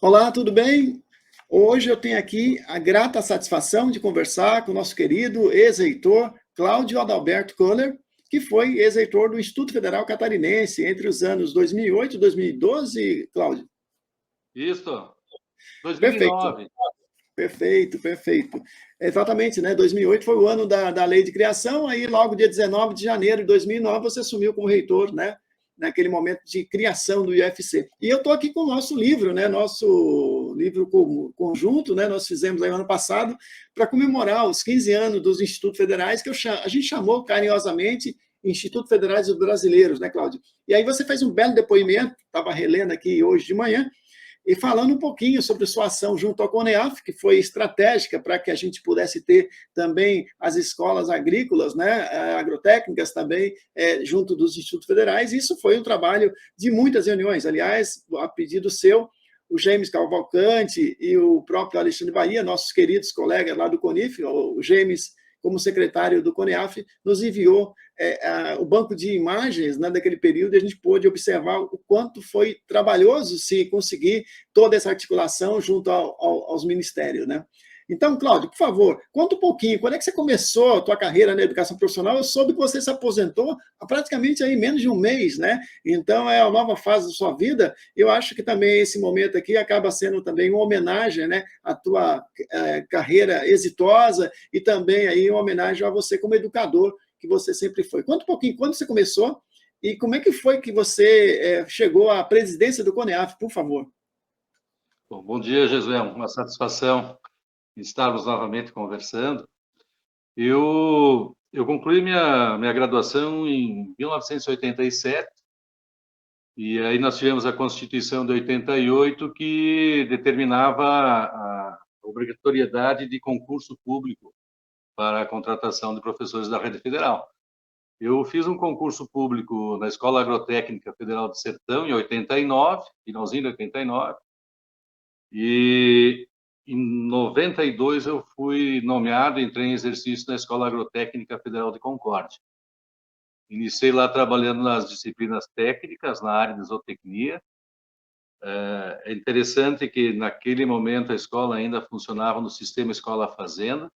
Olá, tudo bem? Hoje eu tenho aqui a grata satisfação de conversar com o nosso querido ex-reitor Cláudio Adalberto Kohler, que foi ex-reitor do Instituto Federal Catarinense entre os anos 2008 e 2012, Cláudio. Isso, Perfeito, 2009. perfeito. Exatamente, né? 2008 foi o ano da lei de criação, aí logo dia 19 de janeiro de 2009 você assumiu como reitor, né? Naquele momento de criação do IFC. E eu estou aqui com o nosso livro, né? Nosso livro conjunto, né? Nós fizemos aí no ano passado para comemorar os 15 anos dos Institutos Federais, que a gente chamou carinhosamente Instituto Federais Brasileiros, né, Cláudio? E aí você fez um belo depoimento, estava relendo aqui hoje de manhã, e falando um pouquinho sobre sua ação junto ao CONEAF, que foi estratégica para que a gente pudesse ter também as escolas agrícolas, né, agrotécnicas também, junto dos institutos federais. Isso foi um trabalho de muitas reuniões. Aliás, a pedido seu, o James Cavalcante e o próprio Alexandre Bahia, nossos queridos colegas lá do CONIF, o James, como secretário do CONEAF, nos enviou o banco de imagens, né, daquele período, e a gente pôde observar o quanto foi trabalhoso se conseguir toda essa articulação junto aos ministérios, né? Então, Cláudio, por favor, conta um pouquinho, quando é que você começou a tua carreira na educação profissional? Eu soube que você se aposentou há praticamente aí menos de um mês, né? Então, é a nova fase da sua vida. Eu acho que também esse momento aqui acaba sendo também uma homenagem, né, à tua carreira exitosa e também aí uma homenagem a você como educador que você sempre foi. Conta um pouquinho, quando você começou e como é que foi que você chegou à presidência do CONEAF, por favor. Bom dia, Jesué. Uma satisfação estarmos novamente conversando. Eu concluí minha graduação em 1987 e aí nós tivemos a Constituição de 88 que determinava a obrigatoriedade de concurso público para a contratação de professores da rede federal. Eu fiz um concurso público na Escola Agrotécnica Federal do Sertão em 89, finalzinho de 89, e em 92 eu fui nomeado, entrei em exercício na Escola Agrotécnica Federal de Concórdia. Iniciei lá trabalhando nas disciplinas técnicas, na área de zootecnia. É interessante que naquele momento a escola ainda funcionava no sistema escola-fazenda,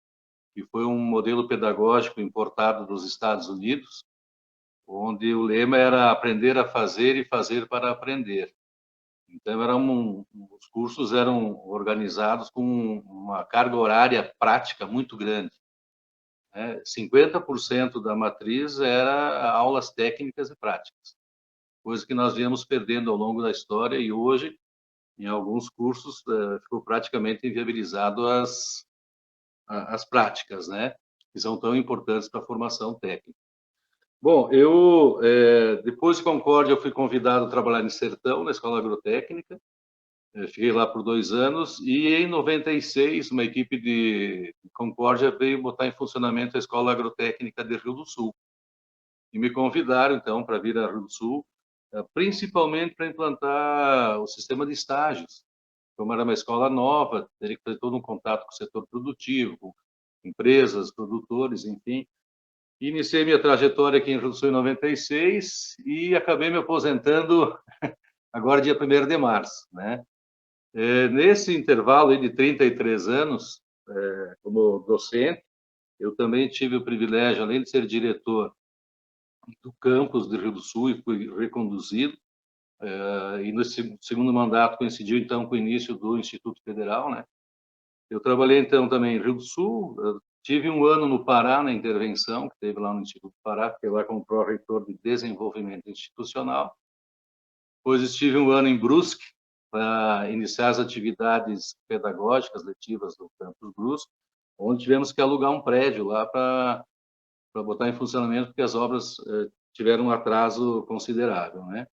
que foi um modelo pedagógico importado dos Estados Unidos, onde o lema era aprender a fazer e fazer para aprender. Então, os cursos eram organizados com uma carga horária prática muito grande. 50% da matriz era aulas técnicas e práticas, coisa que nós viemos perdendo ao longo da história e hoje, em alguns cursos, ficou praticamente inviabilizado as práticas, né? Que são tão importantes para a formação técnica. Bom, depois de Concórdia, eu fui convidado a trabalhar em Sertão, na Escola Agrotécnica. Fiquei lá por 2 anos e, em 96, uma equipe de Concórdia veio botar em funcionamento a Escola Agrotécnica de Rio do Sul. E me convidaram, então, para vir a Rio do Sul, principalmente para implantar o sistema de estágios. Como era uma escola nova, teria que fazer todo um contato com o setor produtivo, com empresas, produtores, enfim. Iniciei minha trajetória aqui em Rio do Sul em 96 e acabei me aposentando agora dia 1º de março, né? Nesse intervalo aí de 33 anos, como docente, eu também tive o privilégio, além de ser diretor do campus de Rio do Sul, e fui reconduzido, e no segundo mandato coincidiu então com o início do Instituto Federal, né? Eu trabalhei então também em Rio do Sul, tive um ano no Pará na intervenção, que teve lá no Instituto Pará, fiquei lá como pró-reitor de desenvolvimento institucional. Depois estive um ano em Brusque, para iniciar as atividades pedagógicas letivas do campus Brusque, onde tivemos que alugar um prédio lá para botar em funcionamento, porque as obras tiveram um atraso considerável, né?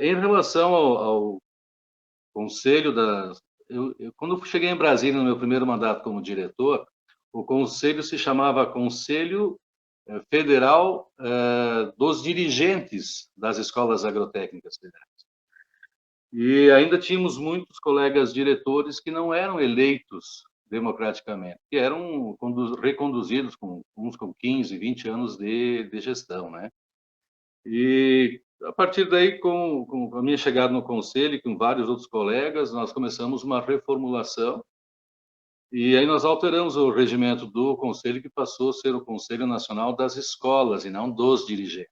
Em relação ao conselho quando eu cheguei em Brasília no meu primeiro mandato como diretor, o conselho se chamava Conselho Federal dos Dirigentes das Escolas Agrotécnicas Federais. E ainda tínhamos muitos colegas diretores que não eram eleitos democraticamente, que eram reconduzidos uns com 15, 20 anos de gestão, né? E A partir daí, com a minha chegada no conselho e com vários outros colegas, nós começamos uma reformulação e aí nós alteramos o regimento do conselho, que passou a ser o Conselho Nacional das Escolas e não dos dirigentes,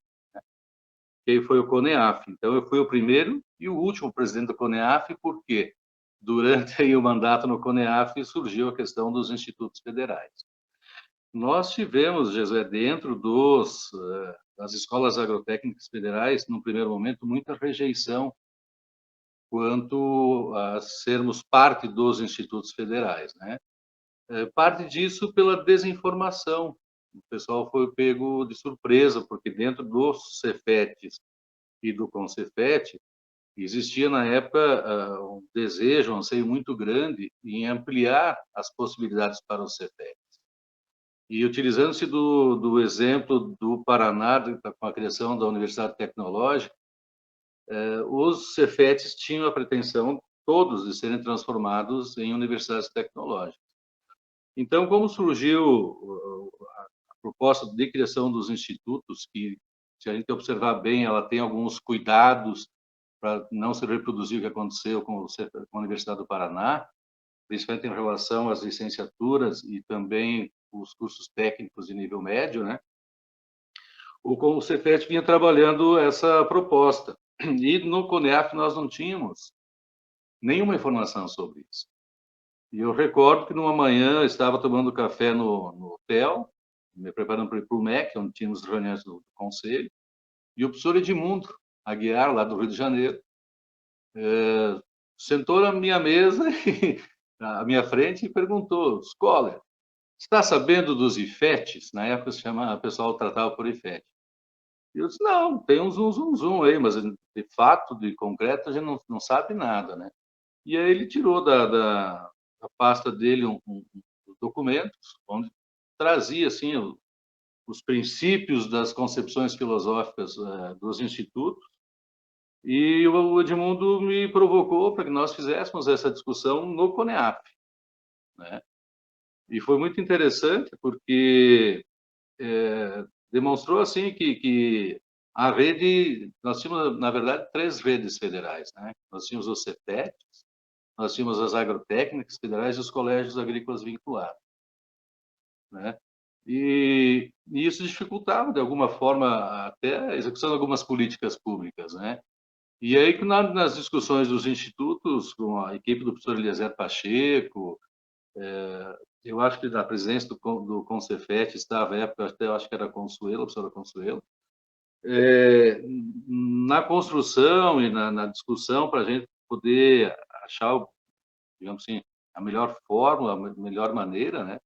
que aí foi o CONEAF. Então, eu fui o primeiro e o último presidente do CONEAF, porque durante aí o mandato no CONEAF surgiu a questão dos institutos federais. Nós tivemos, Josué, dentro das escolas agrotécnicas federais, no primeiro momento, muita rejeição quanto a sermos parte dos institutos federais, né? Parte disso pela desinformação. O pessoal foi pego de surpresa, porque dentro dos Cefetes e do Concefet existia, na época, um desejo, um anseio muito grande em ampliar as possibilidades para os Cefetes. E utilizando-se do exemplo do Paraná, com a criação da Universidade Tecnológica, os Cefetes tinham a pretensão, todos, de serem transformados em universidades tecnológicas. Então, como surgiu a proposta de criação dos institutos, que, se a gente observar bem, ela tem alguns cuidados para não se reproduzir o que aconteceu com a Universidade do Paraná, principalmente em relação às licenciaturas e também os cursos técnicos de nível médio, né? O Cefet vinha trabalhando essa proposta. E no CONEAF nós não tínhamos nenhuma informação sobre isso. E eu recordo que numa manhã eu estava tomando café no hotel, me preparando para ir para o MEC, onde tínhamos reuniões do conselho, e o professor Edmundo Aguiar, lá do Rio de Janeiro, sentou na minha mesa, à minha frente, e perguntou: Scholar, está sabendo dos IFETs? Na época o pessoal tratava por IFET. E eu disse: não, tem um zum aí, mas de fato, de concreto, a gente não sabe nada, né? E aí ele tirou da pasta dele documentos onde trazia assim os princípios das concepções filosóficas dos institutos, e o Edmundo me provocou para que nós fizéssemos essa discussão no CONEAF, né? E foi muito interessante porque demonstrou assim que a rede, nós tínhamos na verdade 3 redes federais, né? Nós tínhamos o Cefet, nós tínhamos as agrotécnicas federais e os colégios agrícolas vinculados, né? E isso dificultava, de alguma forma, até a execução de algumas políticas públicas, né? E aí, que nas discussões dos institutos, com a equipe do professor Eliezer Pacheco, eu acho que da presidência do Concefet estava, à época, até eu acho que era a Consuelo, a professora Consuelo, na construção e na discussão para a gente poder achar, digamos assim, a melhor forma, a melhor maneira, né?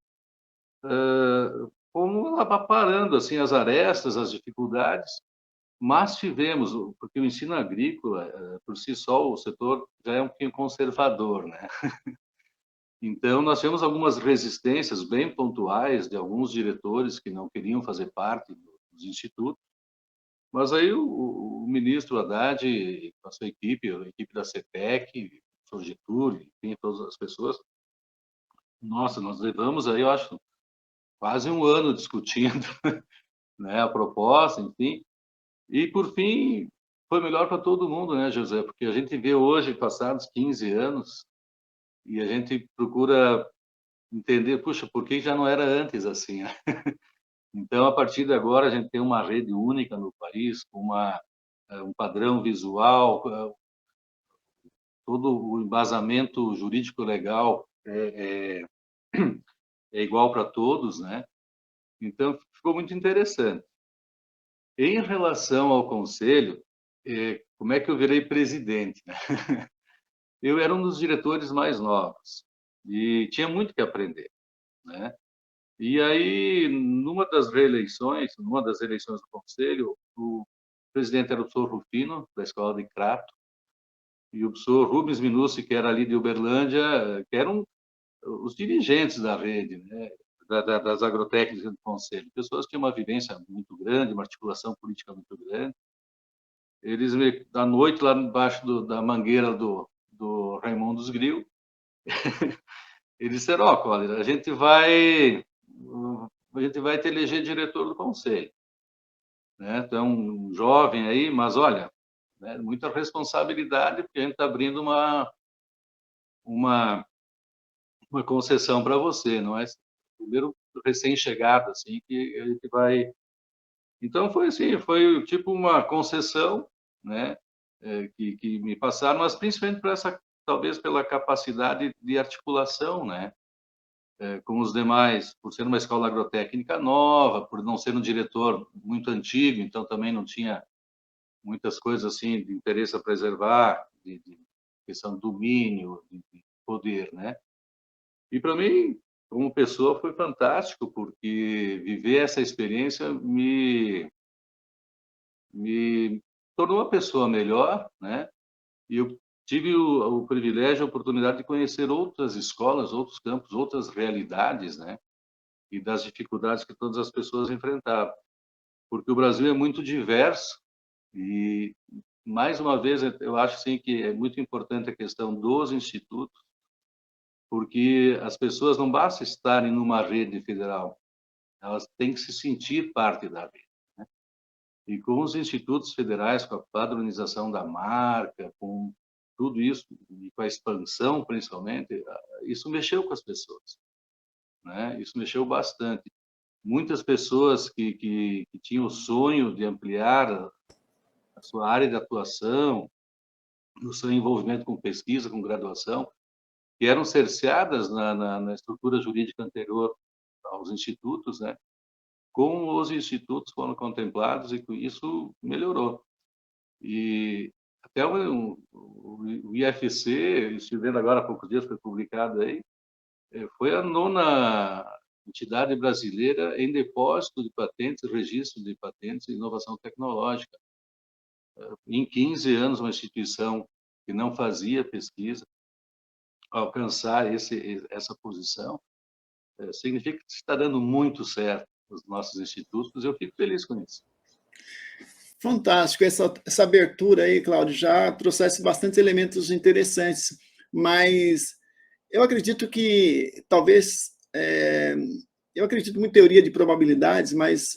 Como aparando assim as arestas, as dificuldades, mas tivemos, porque o ensino agrícola, por si só, o setor já é um pouquinho conservador, né? Então, nós tivemos algumas resistências bem pontuais de alguns diretores que não queriam fazer parte dos institutos, mas aí o ministro Haddad, com a sua equipe, a equipe da CETEC, o professor Getúlio, enfim, todas as pessoas, nossa, nós levamos aí, eu acho, quase um ano discutindo, né, a proposta, enfim, e por fim foi melhor para todo mundo, né, José? Porque a gente vê hoje, passados 15 anos, e a gente procura entender, puxa, por que já não era antes assim, né? Então, a partir de agora, a gente tem uma rede única no país, com um padrão visual, todo o embasamento jurídico-legal é igual para todos, né? Então, ficou muito interessante. Em relação ao conselho, como é que eu virei presidente, né? Eu era um dos diretores mais novos e tinha muito que aprender, né? E aí, numa das eleições do conselho, o presidente era o professor Rufino, da Escola de Crato, e o professor Rubens Minucci, que era ali de Uberlândia, que eram os dirigentes da rede, né? Das agrotécnicas do conselho. Pessoas que tinham uma vivência muito grande, uma articulação política muito grande. Eles, à noite, lá embaixo da mangueira do Raimundos Grill, eles disseram: ó, Cólera, a gente vai te eleger diretor do conselho, né? Tu é um jovem aí, mas olha, né? Muita responsabilidade, porque a gente está abrindo uma concessão para você, não é? O primeiro recém-chegado, assim, que a gente vai... Então, foi assim, foi tipo uma concessão, né? Que me passaram, mas principalmente por essa, talvez pela capacidade de articulação, né? Com os demais, por ser uma escola agrotécnica nova, por não ser um diretor muito antigo, então também não tinha muitas coisas assim de interesse a preservar, de questão de domínio, de poder, né? E para mim, como pessoa, foi fantástico, porque viver essa experiência me tornou uma pessoa melhor, né? E eu tive o privilégio, a oportunidade de conhecer outras escolas, outros campos, outras realidades, né? E das dificuldades que todas as pessoas enfrentavam. Porque o Brasil é muito diverso e, mais uma vez, eu acho sim que é muito importante a questão dos institutos, porque as pessoas não basta estarem numa rede federal, elas têm que se sentir parte da rede. E com os institutos federais, com a padronização da marca, com tudo isso, e com a expansão, principalmente, isso mexeu com as pessoas, né? Isso mexeu bastante. Muitas pessoas que tinham o sonho de ampliar a sua área de atuação, o seu envolvimento com pesquisa, com graduação, que eram cerceadas na estrutura jurídica anterior aos institutos, né? Com os institutos foram contemplados e com isso melhorou. E até o IFC, estive vendo agora há poucos dias, foi publicado aí, foi a 9ª entidade brasileira em depósito de patentes, registro de patentes e inovação tecnológica. Em 15 anos, uma instituição que não fazia pesquisa, alcançar essa posição, significa que está dando muito certo os nossos institutos, e eu fico feliz com isso. Fantástico, essa abertura aí, Cláudio, já trouxesse bastante elementos interessantes, mas eu acredito que talvez, eu acredito muito em teoria de probabilidades, mas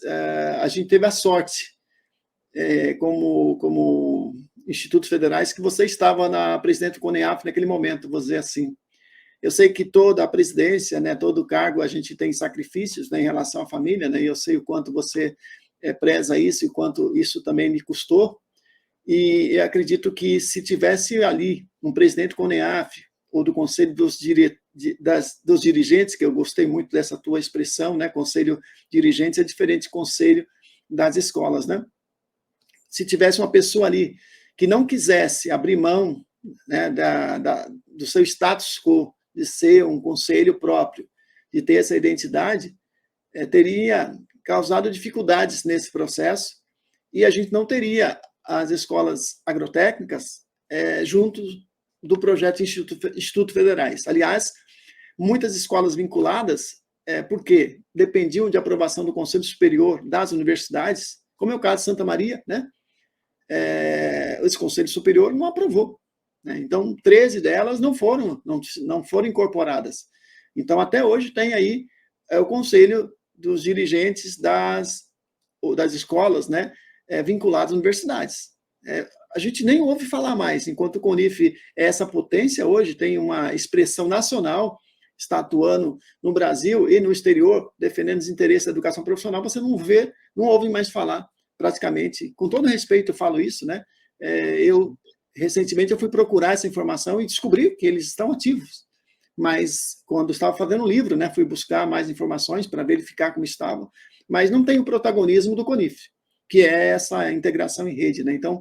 a gente teve a sorte, como institutos federais, que você estava na presidente do CONEAF naquele momento, vou dizer assim. Eu sei que toda a presidência, né, todo cargo, a gente tem sacrifícios, né, em relação à família, né, e eu sei o quanto você preza isso e o quanto isso também me custou, e eu acredito que se tivesse ali um presidente do CONEAF ou do Conselho dos Dirigentes, que eu gostei muito dessa tua expressão, né, Conselho Dirigentes é diferente de Conselho das escolas, né? Se tivesse uma pessoa ali que não quisesse abrir mão, né, do seu status quo, de ser um conselho próprio, de ter essa identidade, teria causado dificuldades nesse processo e a gente não teria as escolas agrotécnicas junto do projeto Instituto Federais. Aliás, muitas escolas vinculadas, porque dependiam de aprovação do Conselho Superior das universidades, como é o caso de Santa Maria, né? Esse Conselho Superior não aprovou, né? Então, 13 delas não foram incorporadas. Então, até hoje tem aí o Conselho dos Dirigentes das escolas, né, vinculadas às universidades. A gente nem ouve falar mais, enquanto o CONIF é essa potência, hoje tem uma expressão nacional, está atuando no Brasil e no exterior, defendendo os interesses da educação profissional, você não ouve mais falar, praticamente. Com todo respeito, eu falo isso, né? Recentemente, eu fui procurar essa informação e descobri que eles estão ativos. Mas, quando estava fazendo um livro, né, fui buscar mais informações para verificar como estavam, mas não tem o protagonismo do CONIF, que é essa integração em rede, né? Então,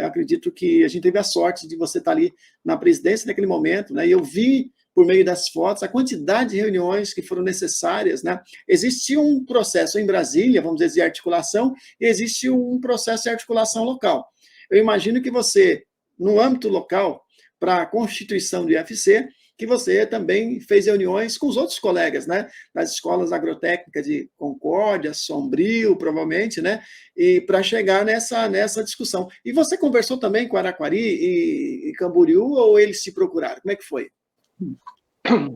acredito que a gente teve a sorte de você estar ali na presidência naquele momento, né? E eu vi, por meio das fotos, a quantidade de reuniões que foram necessárias, né? Existe um processo em Brasília, vamos dizer, de articulação, e existe um processo de articulação local. Eu imagino que você, no âmbito local, para a constituição do IFC, que você também fez reuniões com os outros colegas, né, nas escolas agrotécnicas de Concórdia, Sombrio, provavelmente, né, e para chegar nessa discussão. E você conversou também com Araquari e Camboriú, ou eles se procuraram? Como é que foi?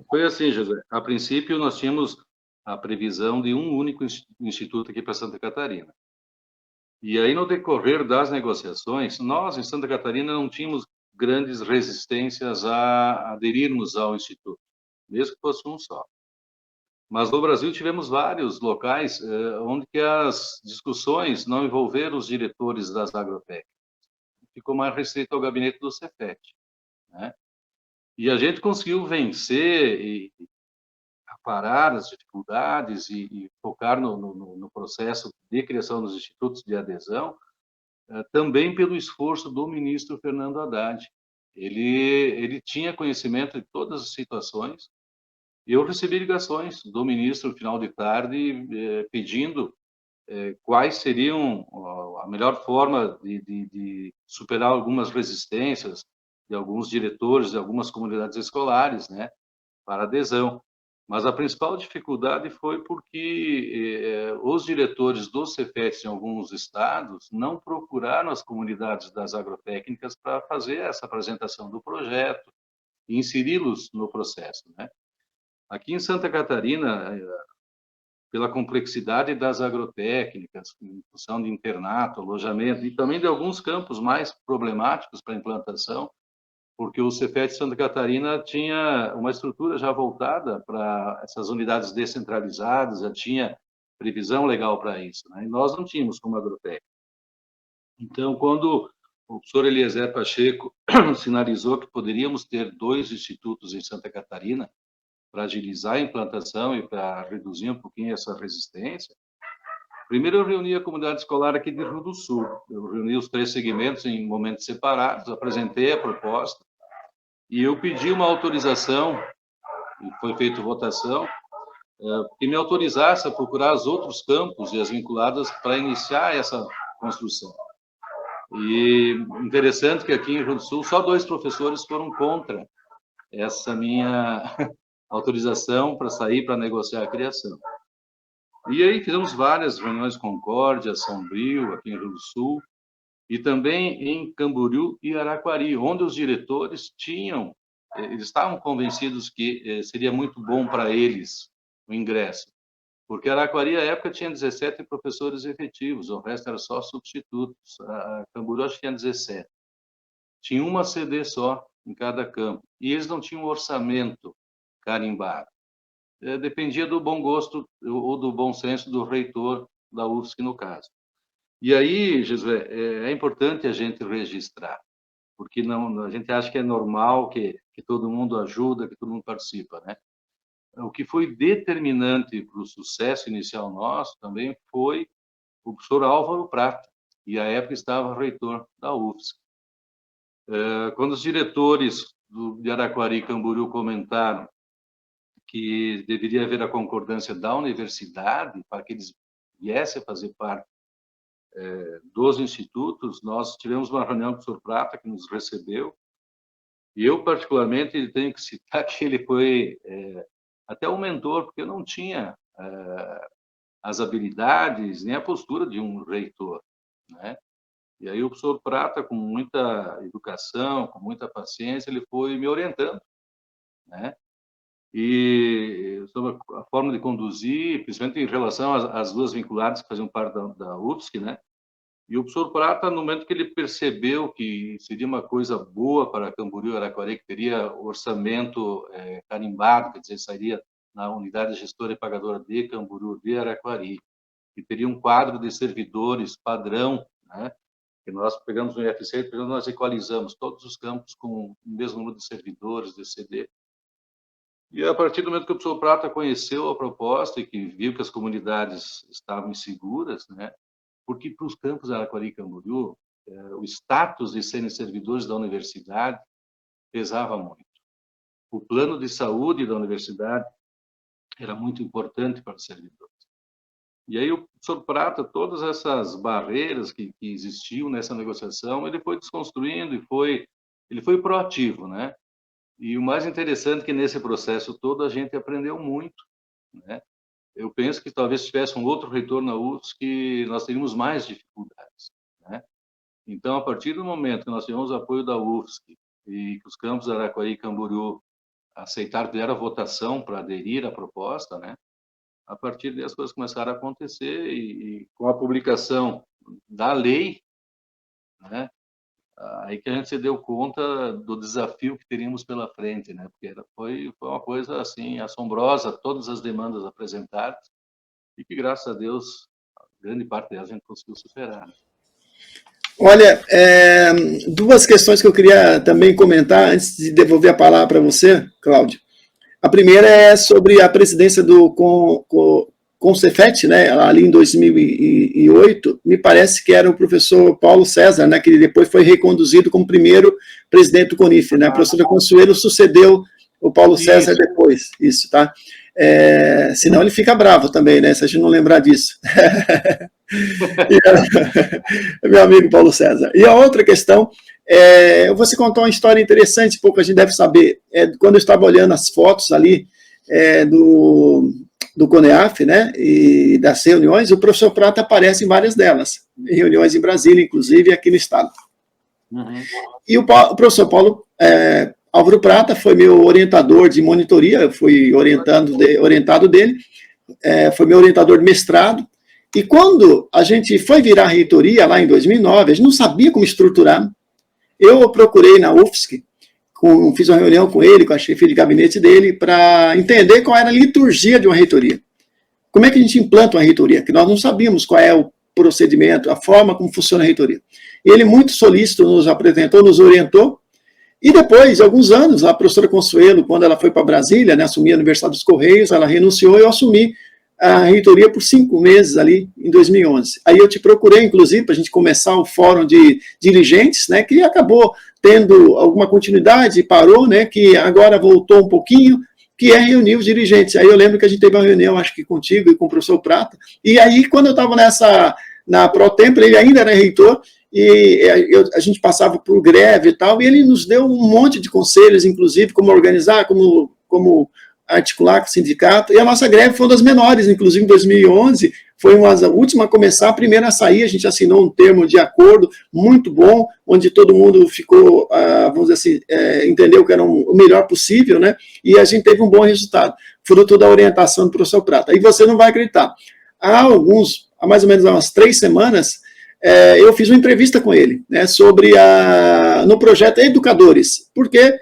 Foi assim, José. A princípio, nós tínhamos a previsão de um único instituto aqui para Santa Catarina. E aí, no decorrer das negociações, nós, em Santa Catarina, não tínhamos grandes resistências a aderirmos ao Instituto, mesmo que fosse um só. Mas no Brasil tivemos vários locais onde que as discussões não envolveram os diretores das agrotécnicas. Ficou mais restrito ao gabinete do Cefet, né? E a gente conseguiu vencer e aparar as dificuldades e focar no processo de criação dos institutos de adesão, também pelo esforço do ministro Fernando Haddad. Ele tinha conhecimento de todas as situações. Eu recebi ligações do ministro no final de tarde pedindo quais seriam a melhor forma de superar algumas resistências de alguns diretores de algumas comunidades escolares, né, para adesão. Mas a principal dificuldade foi porque os diretores dos Cefets em alguns estados não procuraram as comunidades das agrotécnicas para fazer essa apresentação do projeto e inseri-los no processo, né? Aqui em Santa Catarina, pela complexidade das agrotécnicas, em função de internato, alojamento, e também de alguns campos mais problemáticos para a implantação, porque o Cefet Santa Catarina tinha uma estrutura já voltada para essas unidades descentralizadas, já tinha previsão legal para isso, né? E nós não tínhamos como agrotécnica. Então, quando o professor Eliezer Pacheco sinalizou que poderíamos ter 2 institutos em Santa Catarina, para agilizar a implantação e para reduzir um pouquinho essa resistência, primeiro eu reuni a comunidade escolar aqui de Rio do Sul. Eu reuni os 3 segmentos em momentos separados, apresentei a proposta e eu pedi uma autorização, e foi feita votação, que me autorizasse a procurar os outros campos e as vinculadas para iniciar essa construção. E interessante que aqui em Rio do Sul só 2 professores foram contra essa minha autorização para sair para negociar a criação. E aí fizemos várias reuniões com Concórdia, Sombrio, aqui em Rio do Sul, e também em Camboriú e Araquari, onde os diretores eles estavam convencidos que seria muito bom para eles o ingresso, porque Araquari, à época, tinha 17 professores efetivos, o resto era só substitutos. A Camboriú, acho que tinha 17. Tinha uma CD só em cada campo, e eles não tinham orçamento carimbado. Dependia do bom gosto ou do bom senso do reitor da UFSC, no caso. E aí, Josué, é importante a gente registrar, porque não, a gente acha que é normal que todo mundo ajuda, que todo mundo participa, né? O que foi determinante para o sucesso inicial nosso também foi o professor Álvaro Prata, e à época estava reitor da UFSC. Quando os diretores de Araquari e Camboriú comentaram que deveria haver a concordância da universidade para que eles viessem a fazer parte dos institutos, nós tivemos uma reunião com o professor Prata, que nos recebeu, e eu, particularmente, tenho que citar que ele foi até um mentor, porque eu não tinha as habilidades nem a postura de um reitor, né? E aí o professor Prata, com muita educação, com muita paciência, ele foi me orientando, né? E sobre a forma de conduzir, principalmente em relação às 2 vinculadas que faziam parte da UFSC, né? E o professor Prata, no momento que ele percebeu que seria uma coisa boa para Camboriú e Araquari, que teria orçamento carimbado, quer dizer, sairia na unidade gestora e pagadora de Camboriú e Araquari, que teria um quadro de servidores padrão, né? Que nós pegamos no IFC e nós equalizamos todos os campos com o mesmo número de servidores, de CD. E a partir do momento que o professor Prata conheceu a proposta e que viu que as comunidades estavam inseguras, né? Porque para os campos de Araquari e Camboriú, o status de serem servidores da universidade pesava muito. O plano de saúde da universidade era muito importante para os servidores. E aí o professor Prata, todas essas barreiras que existiam nessa negociação, ele foi desconstruindo e ele foi proativo, né? E o mais interessante é que nesse processo todo a gente aprendeu muito, né? Eu penso que talvez se tivesse um outro reitor na UFSC, nós teríamos mais dificuldades, né? Então, a partir do momento que nós tivemos o apoio da UFSC e que os campos de Araquari e Camboriú aceitaram, fizeram a votação para aderir à proposta, né? A partir daí as coisas começaram a acontecer e com a publicação da lei, né? Aí que a gente se deu conta do desafio que teríamos pela frente, né? Porque foi uma coisa assim assombrosa, todas as demandas apresentadas, e que graças a Deus grande parte delas a gente conseguiu superar. Olha, duas questões que eu queria também comentar antes de devolver a palavra para você, Cláudio. A primeira é sobre a presidência do CONCEFET, né, ali em 2008, me parece que era o professor Paulo César, né, que depois foi reconduzido como primeiro presidente do CONIF, né, a professora Consuelo sucedeu o Paulo César depois, isso, tá? Senão ele fica bravo também, né, se a gente não lembrar disso. Meu amigo Paulo César. E a outra questão, você contou uma história interessante, pouco a gente deve saber, quando eu estava olhando as fotos ali do CONEAF, né, e das reuniões, o professor Prata aparece em várias delas, em reuniões em Brasília, inclusive, aqui no estado. Uhum. E o professor Paulo Álvaro Prata foi meu orientador de monitoria, eu fui orientado dele, foi meu orientador de mestrado, e quando a gente foi virar a reitoria, lá em 2009, a gente não sabia como estruturar. Eu procurei na UFSC, fiz uma reunião com ele, com a chefia de gabinete dele, para entender qual era a liturgia de uma reitoria. Como é que a gente implanta uma reitoria? Que nós não sabíamos qual é o procedimento, a forma como funciona a reitoria. E ele, muito solícito, nos apresentou, nos orientou. E depois, de alguns anos, a professora Consuelo, quando ela foi para Brasília, né, assumir a Universidade dos Correios, ela renunciou e eu assumi a reitoria por 5 meses ali, em 2011. Aí eu te procurei, inclusive, para a gente começar o fórum de dirigentes, né, que acabou tendo alguma continuidade, parou, né, que agora voltou um pouquinho, que é reunir os dirigentes. Aí eu lembro que a gente teve uma reunião, acho que contigo e com o professor Prata, e aí quando eu estava na ProTempore, ele ainda era reitor, e a gente passava por greve e tal, e ele nos deu um monte de conselhos, inclusive, como organizar, como articular com o sindicato, e a nossa greve foi uma das menores, inclusive em 2011, foi a última a começar, a primeira a sair, a gente assinou um termo de acordo muito bom, onde todo mundo ficou, vamos dizer assim, entendeu que era o melhor possível, né, e a gente teve um bom resultado, fruto da orientação do professor Prata. E você não vai acreditar, há mais ou menos umas 3 semanas, eu fiz uma entrevista com ele, né, no projeto Educadores, porque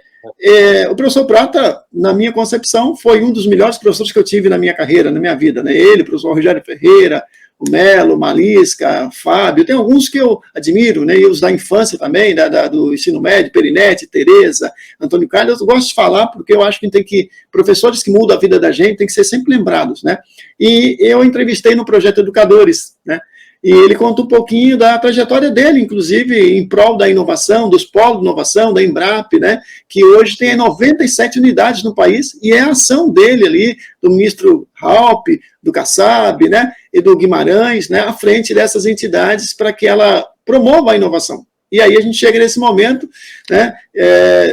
o professor Prata, na minha concepção, foi um dos melhores professores que eu tive na minha carreira, na minha vida, né? Ele, o professor Rogério Ferreira, o Melo, Malisca, o Fábio, tem alguns que eu admiro, né? E os da infância também, do ensino médio, Perinetti, Tereza, Antônio Carlos, eu gosto de falar porque eu acho que professores que mudam a vida da gente tem que ser sempre lembrados, né? E eu entrevistei no projeto Educadores, né? E ele conta um pouquinho da trajetória dele, inclusive em prol da inovação, dos polos de inovação, da Embrap, né, que hoje tem 97 unidades no país, e é a ação dele ali, do ministro Halpe, do Kassab, né, e do Guimarães, né, à frente dessas entidades para que ela promova a inovação. E aí a gente chega nesse momento, né,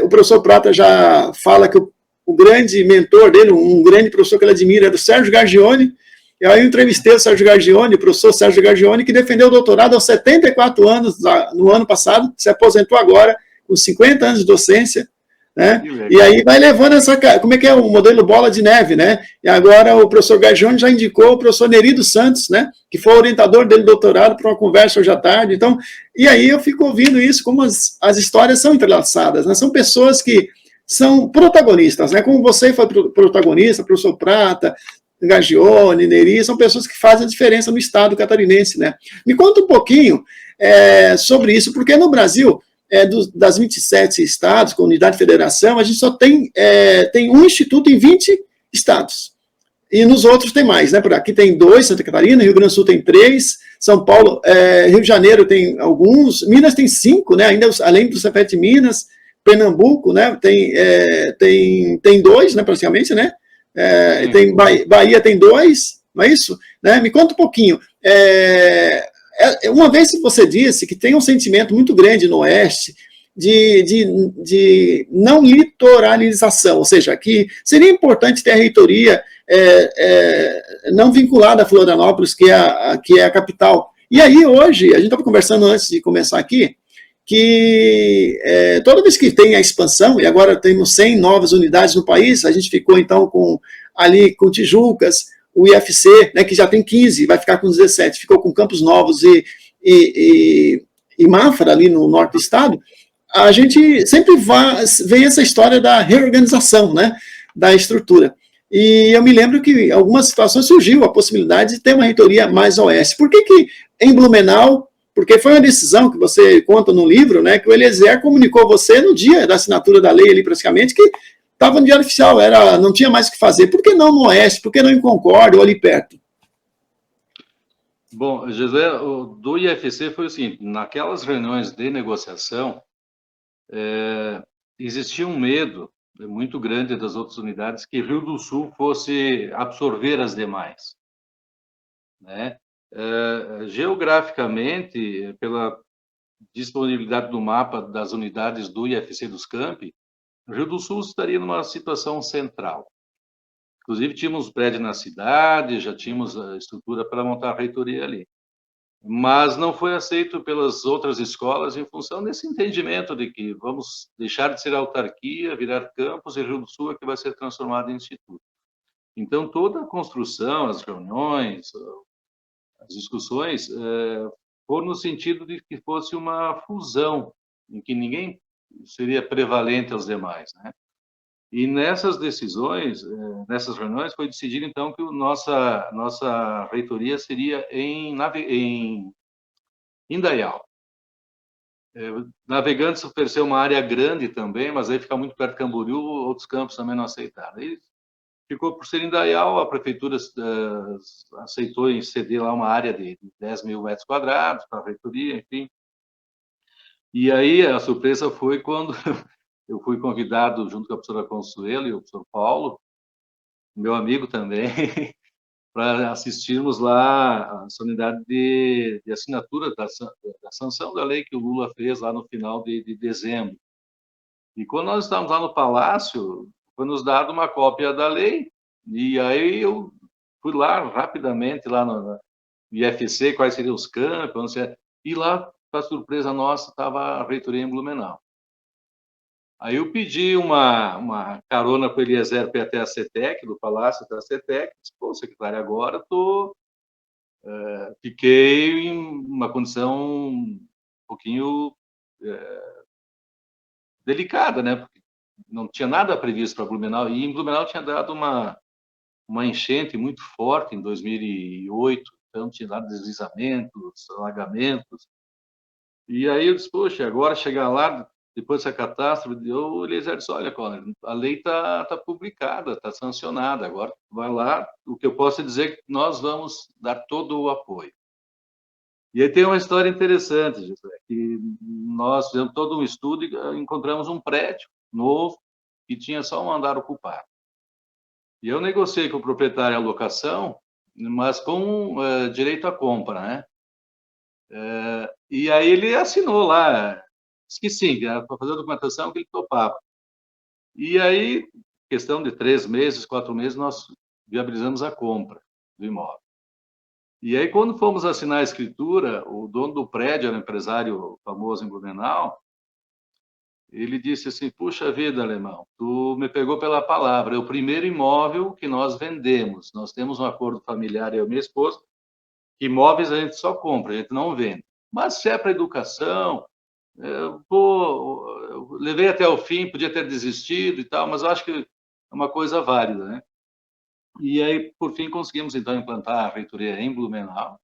o professor Prata já fala que o grande mentor dele, um grande professor que ele admira, era o Sérgio Gargione. Eu aí entrevistei o Sérgio Gargione, o professor Sérgio Gargione, que defendeu o doutorado aos 74 anos, no ano passado, se aposentou agora, com 50 anos de docência, né? E aí vai levando como é que é o modelo bola de neve, né? E agora o professor Gargione já indicou o professor Nerido Santos, né? Que foi o orientador dele do doutorado para uma conversa hoje à tarde. Então, e aí eu fico ouvindo isso, como as histórias são entrelaçadas, né? São pessoas que são protagonistas, né? Como você foi protagonista, professor Prata, Gargione, Neri, são pessoas que fazem a diferença no estado catarinense, né? Me conta um pouquinho sobre isso, porque no Brasil, das 27 estados, com unidade de federação, a gente só tem um instituto em 20 estados. E nos outros tem mais, né? Por aqui tem 2, Santa Catarina, Rio Grande do Sul tem 3, São Paulo, Rio de Janeiro tem alguns, Minas tem 5, né? Ainda além do Cefet Minas, Pernambuco, né? Tem 2, né? Praticamente, né? Tem Bahia tem 2, não é isso? Né? Me conta um pouquinho. Uma vez que você disse que tem um sentimento muito grande no Oeste de não litoralização, ou seja, que seria importante ter a reitoria não vinculada a Florianópolis, que é a capital. E aí, hoje, a gente estava conversando antes de começar aqui, que toda vez que tem a expansão, e agora temos 100 novas unidades no país, a gente ficou então com Tijucas, o IFC, né, que já tem 15, vai ficar com 17, ficou com Campos Novos e Mafra, ali no norte do estado, a gente sempre vê essa história da reorganização, né, da estrutura. E eu me lembro que em algumas situações surgiu a possibilidade de ter uma reitoria mais oeste. Por que em Blumenau? Porque foi uma decisão que você conta no livro, né, que o Eliezer comunicou a você no dia da assinatura da lei ali, praticamente, que estava no Diário Oficial, não tinha mais o que fazer. Por que não no oeste? Por que não em Concórdia ou ali perto? Bom, José, do IFC foi o seguinte, naquelas reuniões de negociação, existia um medo muito grande das outras unidades que Rio do Sul fosse absorver as demais, né? Geograficamente, pela disponibilidade do mapa das unidades do IFC dos Campi, Rio do Sul estaria numa situação central. Inclusive, tínhamos prédio na cidade, já tínhamos a estrutura para montar a reitoria ali. Mas não foi aceito pelas outras escolas em função desse entendimento de que vamos deixar de ser autarquia, virar campus, e Rio do Sul é que vai ser transformado em instituto. Então, toda a construção, as reuniões, as discussões, foram no sentido de que fosse uma fusão, em que ninguém seria prevalente aos demais, né? E nessas decisões, nessas reuniões, foi decidido, então, que nossa reitoria seria em Indaial. Navegantes ofereceu uma área grande também, mas aí fica muito perto de Camboriú, outros campos também não aceitaram. E ficou por ser Indaial, a prefeitura aceitou em ceder lá uma área de 10 mil metros quadrados para a reitoria, enfim. E aí a surpresa foi quando eu fui convidado, junto com a professora Consuelo e o professor Paulo, meu amigo também, para assistirmos lá a solenidade de assinatura da sanção da lei que o Lula fez lá no final de dezembro. E quando nós estávamos lá no Palácio, foi nos dado uma cópia da lei, e aí eu fui lá rapidamente, lá no IFC, quais seriam os campos, e lá, para surpresa nossa, estava a reitoria em Blumenau. Aí eu pedi uma carona com o Eliezer para ir até a CETEC, do Palácio até a CETEC. Disse, pô, secretário, agora fiquei em uma condição um pouquinho delicada, né? Porque não tinha nada previsto para Blumenau. E em Blumenau tinha dado uma enchente muito forte em 2008, então tinha dado deslizamentos, alagamentos. E aí eu disse, poxa, agora chegar lá, depois dessa catástrofe, o Eliezer disse, olha, Conor, a lei está publicada, está sancionada, agora vai lá, o que eu posso dizer é que nós vamos dar todo o apoio. E aí tem uma história interessante, José, que nós fizemos todo um estudo e encontramos um prédio novo que tinha só um andar ocupado. E eu negociei com o proprietário a locação, mas com direito à compra, né? E aí ele assinou lá, disse que sim, para fazer a documentação que ele topava. E aí, questão de 3 meses, 4 meses, nós viabilizamos a compra do imóvel. E aí, quando fomos assinar a escritura, o dono do prédio, era um empresário famoso em Blumenau, ele disse assim, puxa vida, alemão, tu me pegou pela palavra, é o primeiro imóvel que nós vendemos. Nós temos um acordo familiar, eu e minha esposa, que imóveis a gente só compra, a gente não vende. Mas se é para educação, eu levei até o fim, podia ter desistido e tal, mas eu acho que é uma coisa válida, né? E aí, por fim, conseguimos, então, implantar a reitoria em Blumenau.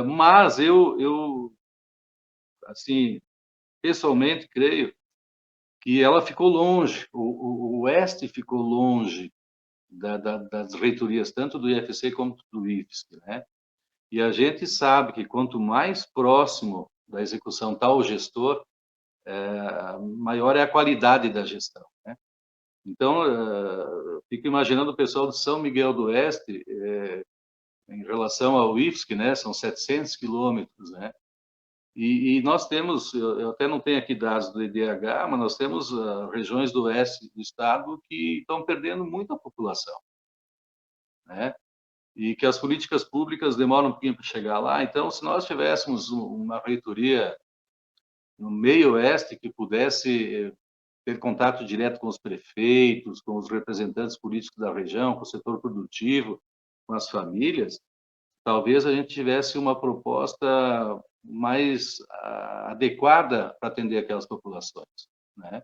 Mas eu, assim, pessoalmente, creio que ela ficou longe, o oeste ficou longe das reitorias, tanto do IFC como do IFSC, né? E a gente sabe que quanto mais próximo da execução está o gestor, maior é a qualidade da gestão, né? Então, fico imaginando o pessoal de São Miguel do Oeste, em relação ao IFSC, né? São 700 quilômetros, né? E nós temos, eu até não tenho aqui dados do IDH, mas nós temos regiões do oeste do estado que estão perdendo muita população, né? E que as políticas públicas demoram um pouquinho para chegar lá. Então, se nós tivéssemos uma reitoria no meio oeste que pudesse ter contato direto com os prefeitos, com os representantes políticos da região, com o setor produtivo, com as famílias, talvez a gente tivesse uma proposta mais adequada para atender aquelas populações, né?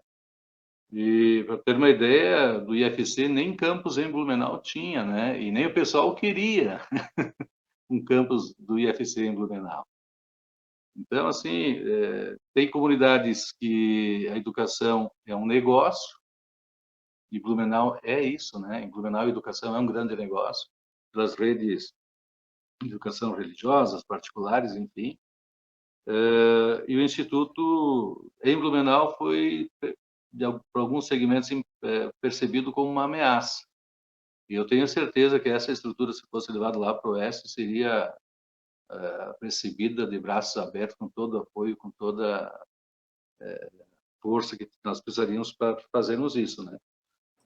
E, para ter uma ideia, do IFC, nem campus em Blumenau tinha, né? E nem o pessoal queria um campus do IFC em Blumenau. Então, assim, tem comunidades que a educação é um negócio, e Blumenau é isso, né? Em Blumenau, a educação é um grande negócio, pelas redes de educação religiosas, particulares, enfim. E o Instituto, em Blumenau, foi, por alguns segmentos, percebido como uma ameaça. E eu tenho certeza que essa estrutura, se fosse levada lá para o Oeste, seria recebida de braços abertos, com todo o apoio, com toda força que nós precisaríamos para fazermos isso, né?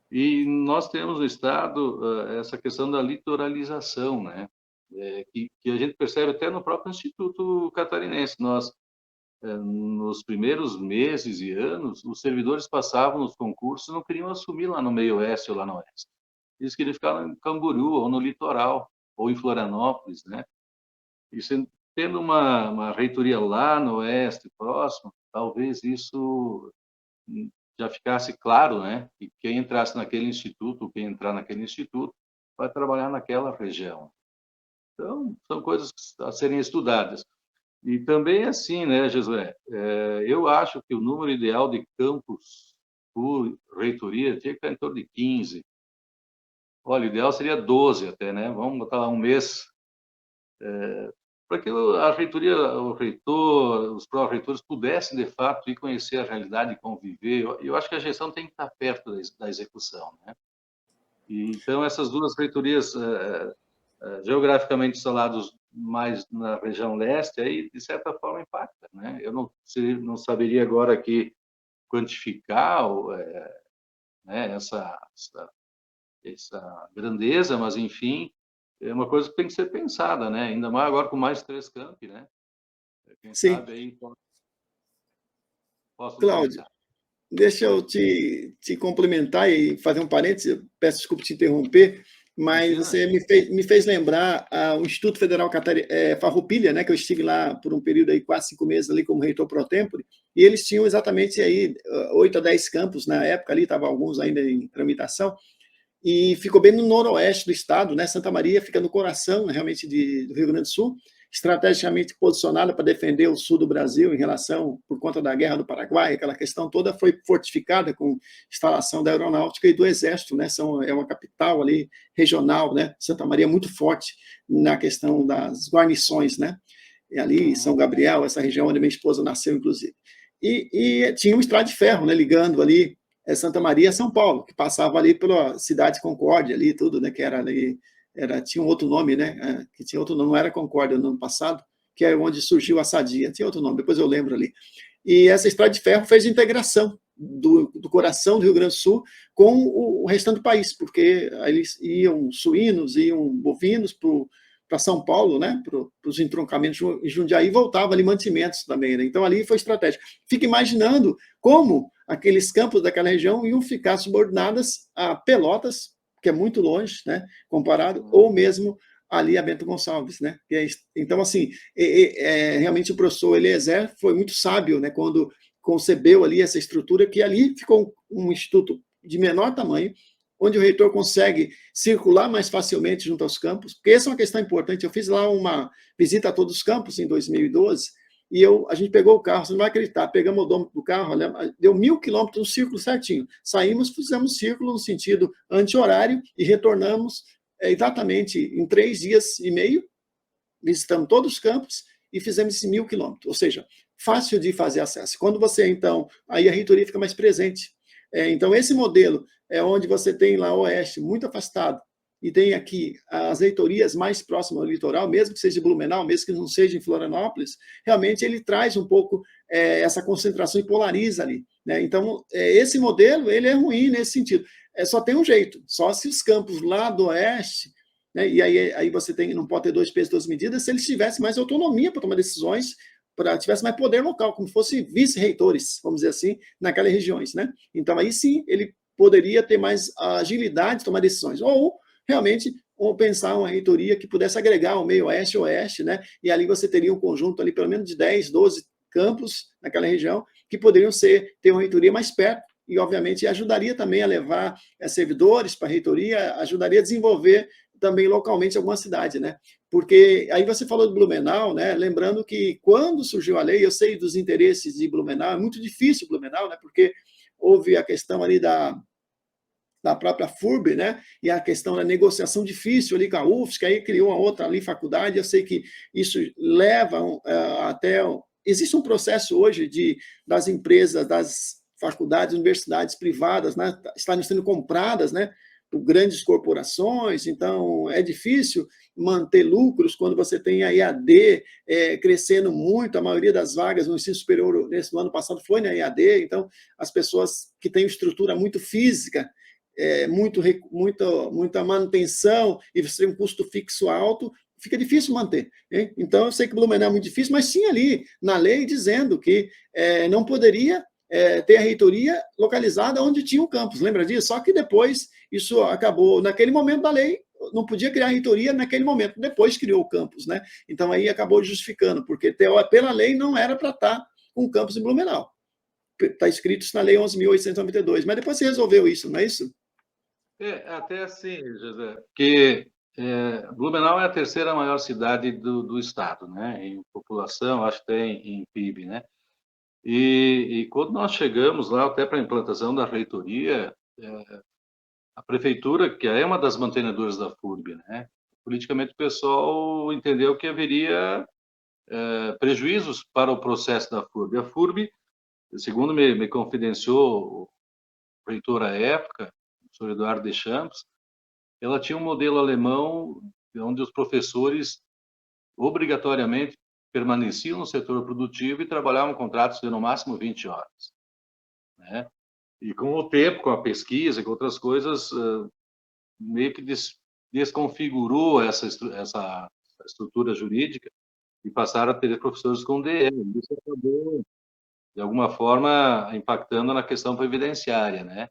E nós temos no Estado essa questão da litoralização, né? Que a gente percebe até no próprio Instituto Catarinense. Nós, nos primeiros meses e anos, os servidores passavam nos concursos e não queriam assumir lá no meio-oeste ou lá no oeste. Eles queriam ficar em Camboriú, ou no litoral, ou em Florianópolis, né? E tendo uma reitoria lá no oeste, próximo, talvez isso já ficasse claro, né? Que quem entrasse naquele instituto, quem entrar naquele instituto, vai trabalhar naquela região. Então, são coisas a serem estudadas. E também assim, né, Josué? Eu acho que o número ideal de campus por reitoria tinha que estar em torno de 15. Olha, o ideal seria 12 até, né? Vamos botar lá um mês, para que a reitoria, o reitor, os pró-reitores pudessem, de fato, ir conhecer a realidade e conviver. Eu acho que a gestão tem que estar perto da execução, né? E, então, essas duas reitorias geograficamente instaladas mais na região leste, aí, de certa forma, impacta, né? Eu não saberia agora aqui quantificar né, essa grandeza, mas, enfim, é uma coisa que tem que ser pensada, né? Ainda mais agora com mais 3 campi, né? Quem Sim. sabe aí posso Cláudio, comentar. deixa eu te complementar e fazer um parênteses, peço desculpa te interromper, mas Imagina. você me fez lembrar o Instituto Federal Farroupilha, né, que eu estive lá por um período aí, quase 5 meses ali como reitor pro tempore, e eles tinham exatamente aí 8 a 10 campos na época, ali estavam alguns ainda em tramitação, e ficou bem no noroeste do estado, né? Santa Maria fica no coração, né, realmente, do Rio Grande do Sul, estrategicamente posicionada para defender o sul do Brasil em relação, por conta da Guerra do Paraguai, aquela questão toda foi fortificada com instalação da aeronáutica e do exército, né? É uma capital ali regional, né? Santa Maria é muito forte na questão das guarnições, né? E ali, São Gabriel, essa região onde minha esposa nasceu, inclusive. E tinha um estrado de ferro, né? Ligando ali Santa Maria a São Paulo, que passava ali pela cidade de Concórdia, ali tudo, né? Que era ali, tinha um outro nome, né? Que tinha outro nome, não era Concórdia no ano passado, que é onde surgiu a Sadia, tinha outro nome, depois eu lembro ali. E essa estrada de ferro fez integração do coração do Rio Grande do Sul com o restante do país, porque eles iam suínos, iam bovinos para São Paulo, né, para os entroncamentos em Jundiaí, voltava ali mantimentos também, né? Então ali foi estratégico. Fica imaginando como aqueles campos daquela região iam ficar subordinadas a Pelotas, que é muito longe, né, comparado, ou mesmo ali a Bento Gonçalves, né? Então, assim, realmente o professor Eliezer foi muito sábio, né, quando concebeu ali essa estrutura, que ali ficou um instituto de menor tamanho, onde o reitor consegue circular mais facilmente junto aos campos, porque essa é uma questão importante. Eu fiz lá uma visita a todos os campos em 2012, e a gente pegou o carro, você não vai acreditar, pegamos o domo do carro, deu 1.000 quilômetros no círculo certinho. Saímos, fizemos círculo no sentido anti-horário e retornamos exatamente em 3 dias e meio, visitamos todos os campos e fizemos esses 1.000 quilômetros. Ou seja, fácil de fazer acesso. Quando você, então, aí a reitoria fica mais presente. Então, esse modelo é onde você tem lá o oeste muito afastado, e tem aqui as reitorias mais próximas ao litoral, mesmo que seja de Blumenau, mesmo que não seja em Florianópolis, realmente ele traz um pouco essa concentração e polariza ali, né? Então, esse modelo, ele é ruim nesse sentido. Só tem um jeito, só se os campos lá do oeste, né, e aí você não pode ter 2 pesos, 2 medidas, se eles tivessem mais autonomia para tomar decisões, tivesse mais poder local, como fosse vice-reitores, vamos dizer assim, naquelas regiões, né? Então, aí sim, ele poderia ter mais agilidade de tomar decisões, ou realmente ou pensar uma reitoria que pudesse agregar o meio oeste e oeste, né? E ali você teria um conjunto ali, pelo menos de 10, 12 campos naquela região, que poderiam ter uma reitoria mais perto, e, obviamente, ajudaria também a levar servidores para a reitoria, ajudaria a desenvolver também localmente alguma cidade, né? Porque aí você falou de Blumenau, né? Lembrando que quando surgiu a lei, eu sei dos interesses de Blumenau, é muito difícil Blumenau, né? Porque houve a questão ali da própria FURB, né? E a questão da negociação difícil ali com a UFSC, aí criou uma outra ali faculdade. Eu sei que isso leva até. Existe um processo hoje das empresas, das faculdades, universidades privadas, né? Estarem sendo compradas, né? Por grandes corporações, então é difícil manter lucros quando você tem a EAD crescendo muito. A maioria das vagas no ensino superior nesse ano passado foi na EAD, então as pessoas que têm estrutura muito física, muita manutenção, e você tem um custo fixo alto, fica difícil manter. Hein? Então, eu sei que Blumenau é muito difícil, mas tinha ali na lei dizendo que não poderia ter a reitoria localizada onde tinha o campus, lembra disso? Só que depois isso acabou, naquele momento da lei, não podia criar a reitoria naquele momento, depois criou o campus, né? Então aí acabou justificando, porque pela lei não era para estar com o campus em Blumenau. Está escrito isso na lei 11.892, mas depois se resolveu isso, não é isso? Até assim, José, porque Blumenau é a terceira maior cidade do estado, né? Em população, acho que tem em PIB, né? E quando nós chegamos lá, até para a implantação da reitoria, a prefeitura, que é uma das mantenedoras da FURB, né? Politicamente, o pessoal entendeu que haveria prejuízos para o processo da FURB. A FURB, segundo me confidenciou o reitor à época, o senhor Eduardo Deschamps, ela tinha um modelo alemão onde os professores obrigatoriamente permaneciam no setor produtivo e trabalhavam contratos de no máximo 20 horas, né? E com o tempo, com a pesquisa, com outras coisas, meio que desconfigurou essa estrutura jurídica e passaram a ter professores com DL. Isso acabou, de alguma forma, impactando na questão previdenciária, né?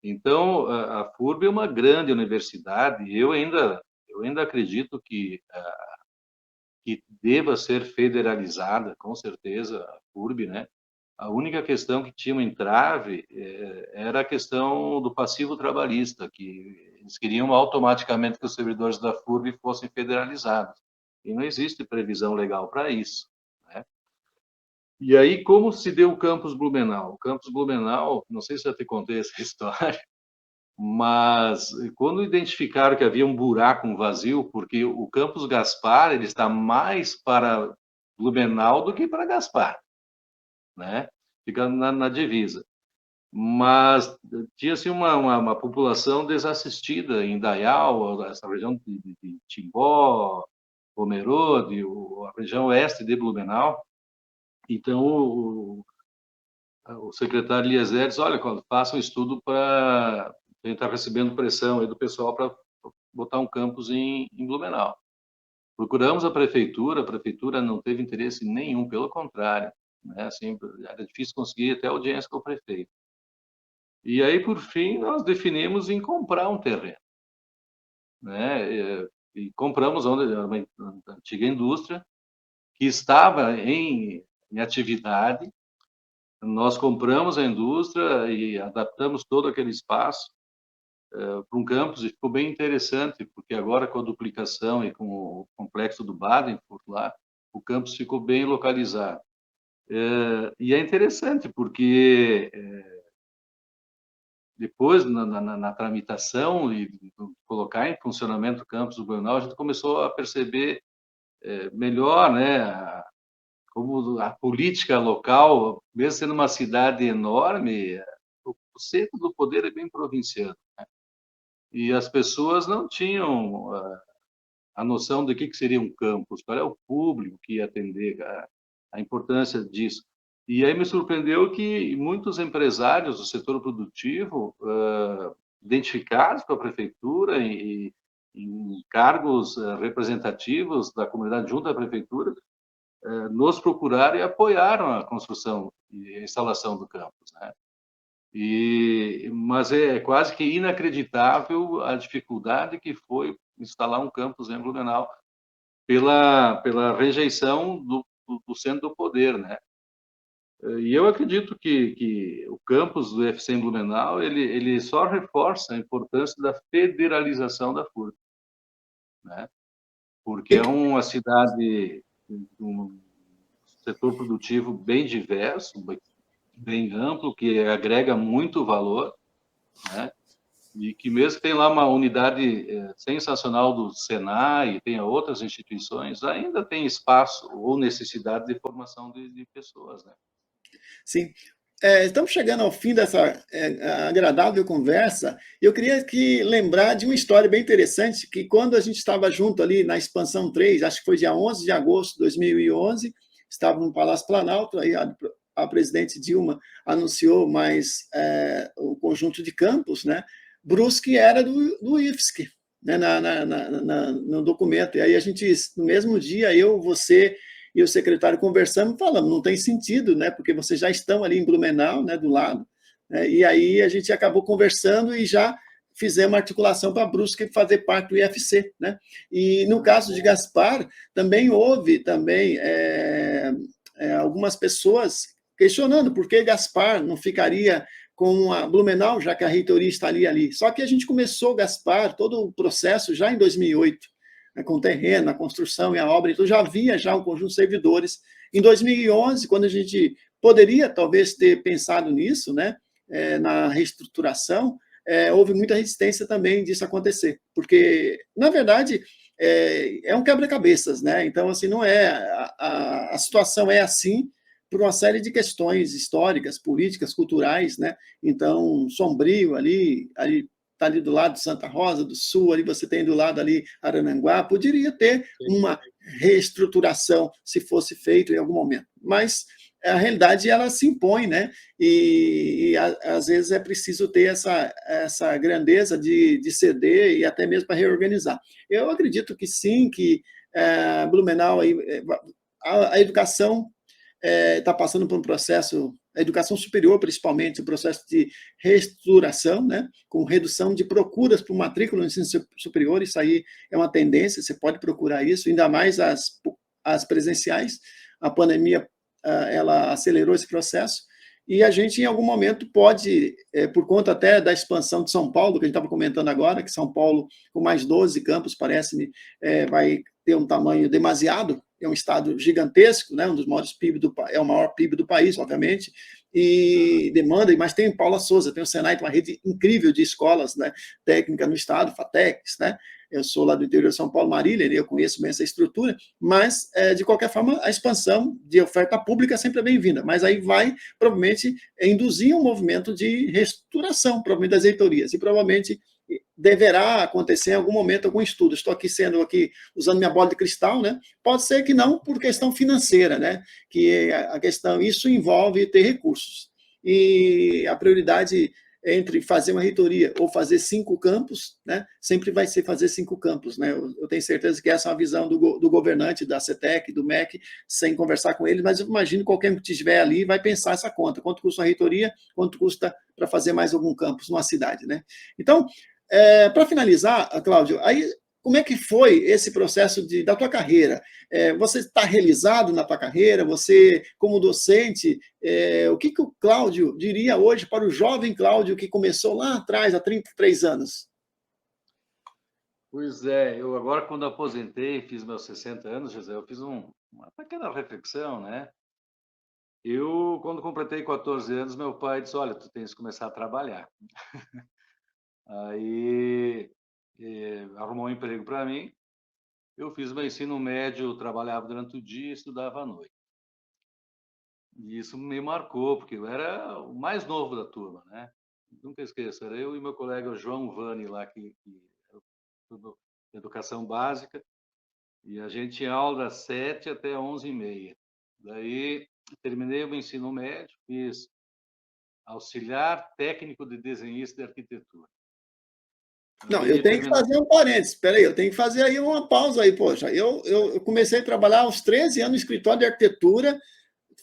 Então, a FURB é uma grande universidade e eu ainda acredito que deva ser federalizada, com certeza, a FURB, né? A única questão que tinha um entrave era a questão do passivo trabalhista, que eles queriam automaticamente que os servidores da FURB fossem federalizados. E não existe previsão legal para isso, né? E aí, como se deu o Campus Blumenau? O Campus Blumenau, não sei se já te contei essa história, mas quando identificaram que havia um buraco, um vazio, porque o Campus Gaspar ele está mais para Blumenau do que para Gaspar, né? Fica na divisa. Mas tinha-se uma população desassistida em Dayal, essa região de Timbó, Pomerode, a região oeste de Blumenau. Então, o secretário Eliezer disse, olha, faça um estudo para tentar recebendo pressão aí do pessoal para botar um campus em Blumenau. Procuramos a prefeitura não teve interesse nenhum, pelo contrário, né? Assim, era difícil conseguir até audiência com o prefeito. E aí, por fim, nós definimos em comprar um terreno, né? E compramos onde era uma antiga indústria que estava em atividade. Nós compramos a indústria e adaptamos todo aquele espaço para um campus e ficou bem interessante, porque agora com a duplicação e com o complexo do Badenfurt lá, o campus ficou bem localizado. E é interessante, porque depois, na tramitação e colocar em funcionamento o campus do Blumenau, a gente começou a perceber melhor, né, como a política local, mesmo sendo uma cidade enorme, o centro do poder é bem provinciano, né? E as pessoas não tinham a noção de que seria um campus, qual é o público que ia atender, a importância disso. E aí me surpreendeu que muitos empresários do setor produtivo, identificados com a prefeitura e em cargos representativos da comunidade junto à prefeitura, nos procuraram e apoiaram a construção e a instalação do campus, né? Mas é quase que inacreditável a dificuldade que foi instalar um campus em Blumenau pela rejeição do centro do poder, né? E eu acredito que o campus do UFC em Blumenau, ele só reforça a importância da federalização da FURB, né? Porque é uma cidade, um setor produtivo bem diverso, bem amplo, que agrega muito valor, né? E que mesmo que tenha lá uma unidade sensacional do Senai e tenha outras instituições, ainda tem espaço ou necessidade de formação de pessoas, né? Sim. Estamos chegando ao fim dessa agradável conversa. Eu queria lembrar de uma história bem interessante, que quando a gente estava junto ali na Expansão 3, acho que foi dia 11 de agosto de 2011, estava no Palácio Planalto, aí a presidente Dilma anunciou mais o conjunto de campos, né? Brusque era do IFSC, né? No documento. E aí a gente, no mesmo dia, eu, você e o secretário conversamos, falamos, não tem sentido, né, porque vocês já estão ali em Blumenau, né, do lado, né, e aí a gente acabou conversando e já fizemos articulação para Brusque fazer parte do IFC, né, e no caso de Gaspar, também houve algumas pessoas questionando por que Gaspar não ficaria com a Blumenau, já que a reitoria estaria ali. Só que a gente começou, Gaspar, todo o processo já em 2008, com o terreno, a construção e a obra, então já havia já um conjunto de servidores. Em 2011, quando a gente poderia talvez ter pensado nisso, né, na reestruturação, houve muita resistência também disso acontecer, porque, na verdade, é um quebra-cabeças, né? Então, assim, não é... A situação é assim por uma série de questões históricas, políticas, culturais, né? Então, Sombrio ali está ali do lado de Santa Rosa do Sul, ali você tem do lado ali Arananguá, poderia ter uma reestruturação se fosse feito em algum momento, mas a realidade ela se impõe, né? E às vezes é preciso ter essa grandeza de ceder e até mesmo para reorganizar. Eu acredito que sim, que Blumenau, a educação está passando por um processo, a educação superior, principalmente, um processo de reestruturação, né, com redução de procuras por matrícula no ensino superior, isso aí é uma tendência, você pode procurar isso, ainda mais as presenciais, a pandemia ela acelerou esse processo, e a gente, em algum momento, pode, por conta até da expansão de São Paulo, que a gente estava comentando agora, que São Paulo, com mais 12 campos, parece-me, vai ter um tamanho demasiado, é um estado gigantesco, né, um dos maiores PIB é o maior PIB do país, obviamente, e demanda, mas tem Paula Souza, tem o Senai, tem uma rede incrível de escolas, né, técnica no estado, FATECs, né, eu sou lá do interior de São Paulo, Marília, eu conheço bem essa estrutura, mas, de qualquer forma, a expansão de oferta pública sempre é bem-vinda, mas aí vai, provavelmente, induzir um movimento de reestruturação, provavelmente das reitorias, e provavelmente deverá acontecer em algum momento algum estudo. Estou aqui usando minha bola de cristal, né? Pode ser que não por questão financeira, né? Que a questão, isso envolve ter recursos. E a prioridade entre fazer uma reitoria ou fazer 5 campos, né? Sempre vai ser fazer 5 campos, né? Eu tenho certeza que essa é uma visão do governante da CETEC, do MEC, sem conversar com eles, mas eu imagino que qualquer que estiver ali vai pensar essa conta. Quanto custa a reitoria? Quanto custa para fazer mais algum campus numa cidade, né? Então, para finalizar, Cláudio, aí como é que foi esse processo da tua carreira? Você está realizado na tua carreira? Você, como docente, o que o Cláudio diria hoje para o jovem Cláudio que começou lá atrás, há 33 anos? Pois é, eu agora, quando aposentei, fiz meus 60 anos, José, eu fiz uma pequena reflexão, né? Eu, quando completei 14 anos, meu pai disse, olha, tu tens que começar a trabalhar. Aí arrumou um emprego para mim. Eu fiz meu ensino médio, trabalhava durante o dia e estudava à noite. E isso me marcou, porque eu era o mais novo da turma, né? Nunca esqueço, era eu e meu colega João Vani lá, que era educação básica, e a gente tinha aula das 7 até 11h30. Daí, terminei o ensino médio, fiz auxiliar técnico de desenhista de arquitetura. Não, eu tenho que fazer um parênteses, espera aí, eu tenho que fazer aí uma pausa aí, poxa, eu comecei a trabalhar aos 13 anos no escritório de arquitetura,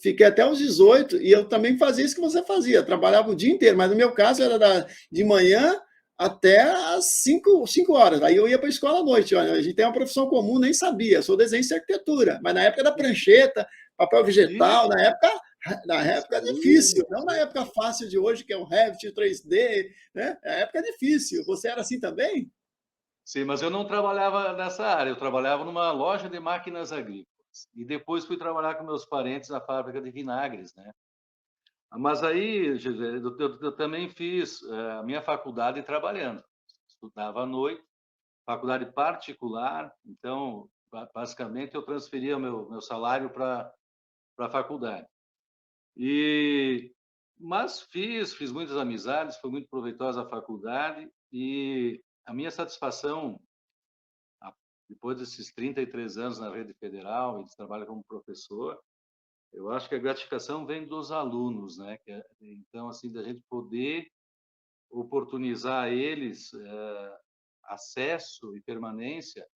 fiquei até os 18, e eu também fazia isso que você fazia, trabalhava o dia inteiro, mas no meu caso era de manhã, até às 5 horas. Aí eu ia para a escola à noite. Olha, a gente tem uma profissão comum, nem sabia. Eu sou desenho e arquitetura, mas na época da prancheta, papel vegetal, Sim, na época sim, difícil, não na época fácil de hoje, que é o Revit 3D, né? A época difícil. Você era assim também? sim, mas eu não trabalhava nessa área, eu trabalhava numa loja de máquinas agrícolas. E depois fui trabalhar com meus parentes na fábrica de vinagres, né? Mas aí, Gisele, eu também fiz a minha faculdade trabalhando. Estudava à noite, faculdade particular, então, basicamente, eu transferia meu salário para a faculdade. E, mas fiz muitas amizades, foi muito proveitosa a faculdade e a minha satisfação, depois desses 33 anos na rede federal e de trabalho como professor, eu acho que a gratificação vem dos alunos, né? Então, assim, da gente poder oportunizar a eles acesso e permanência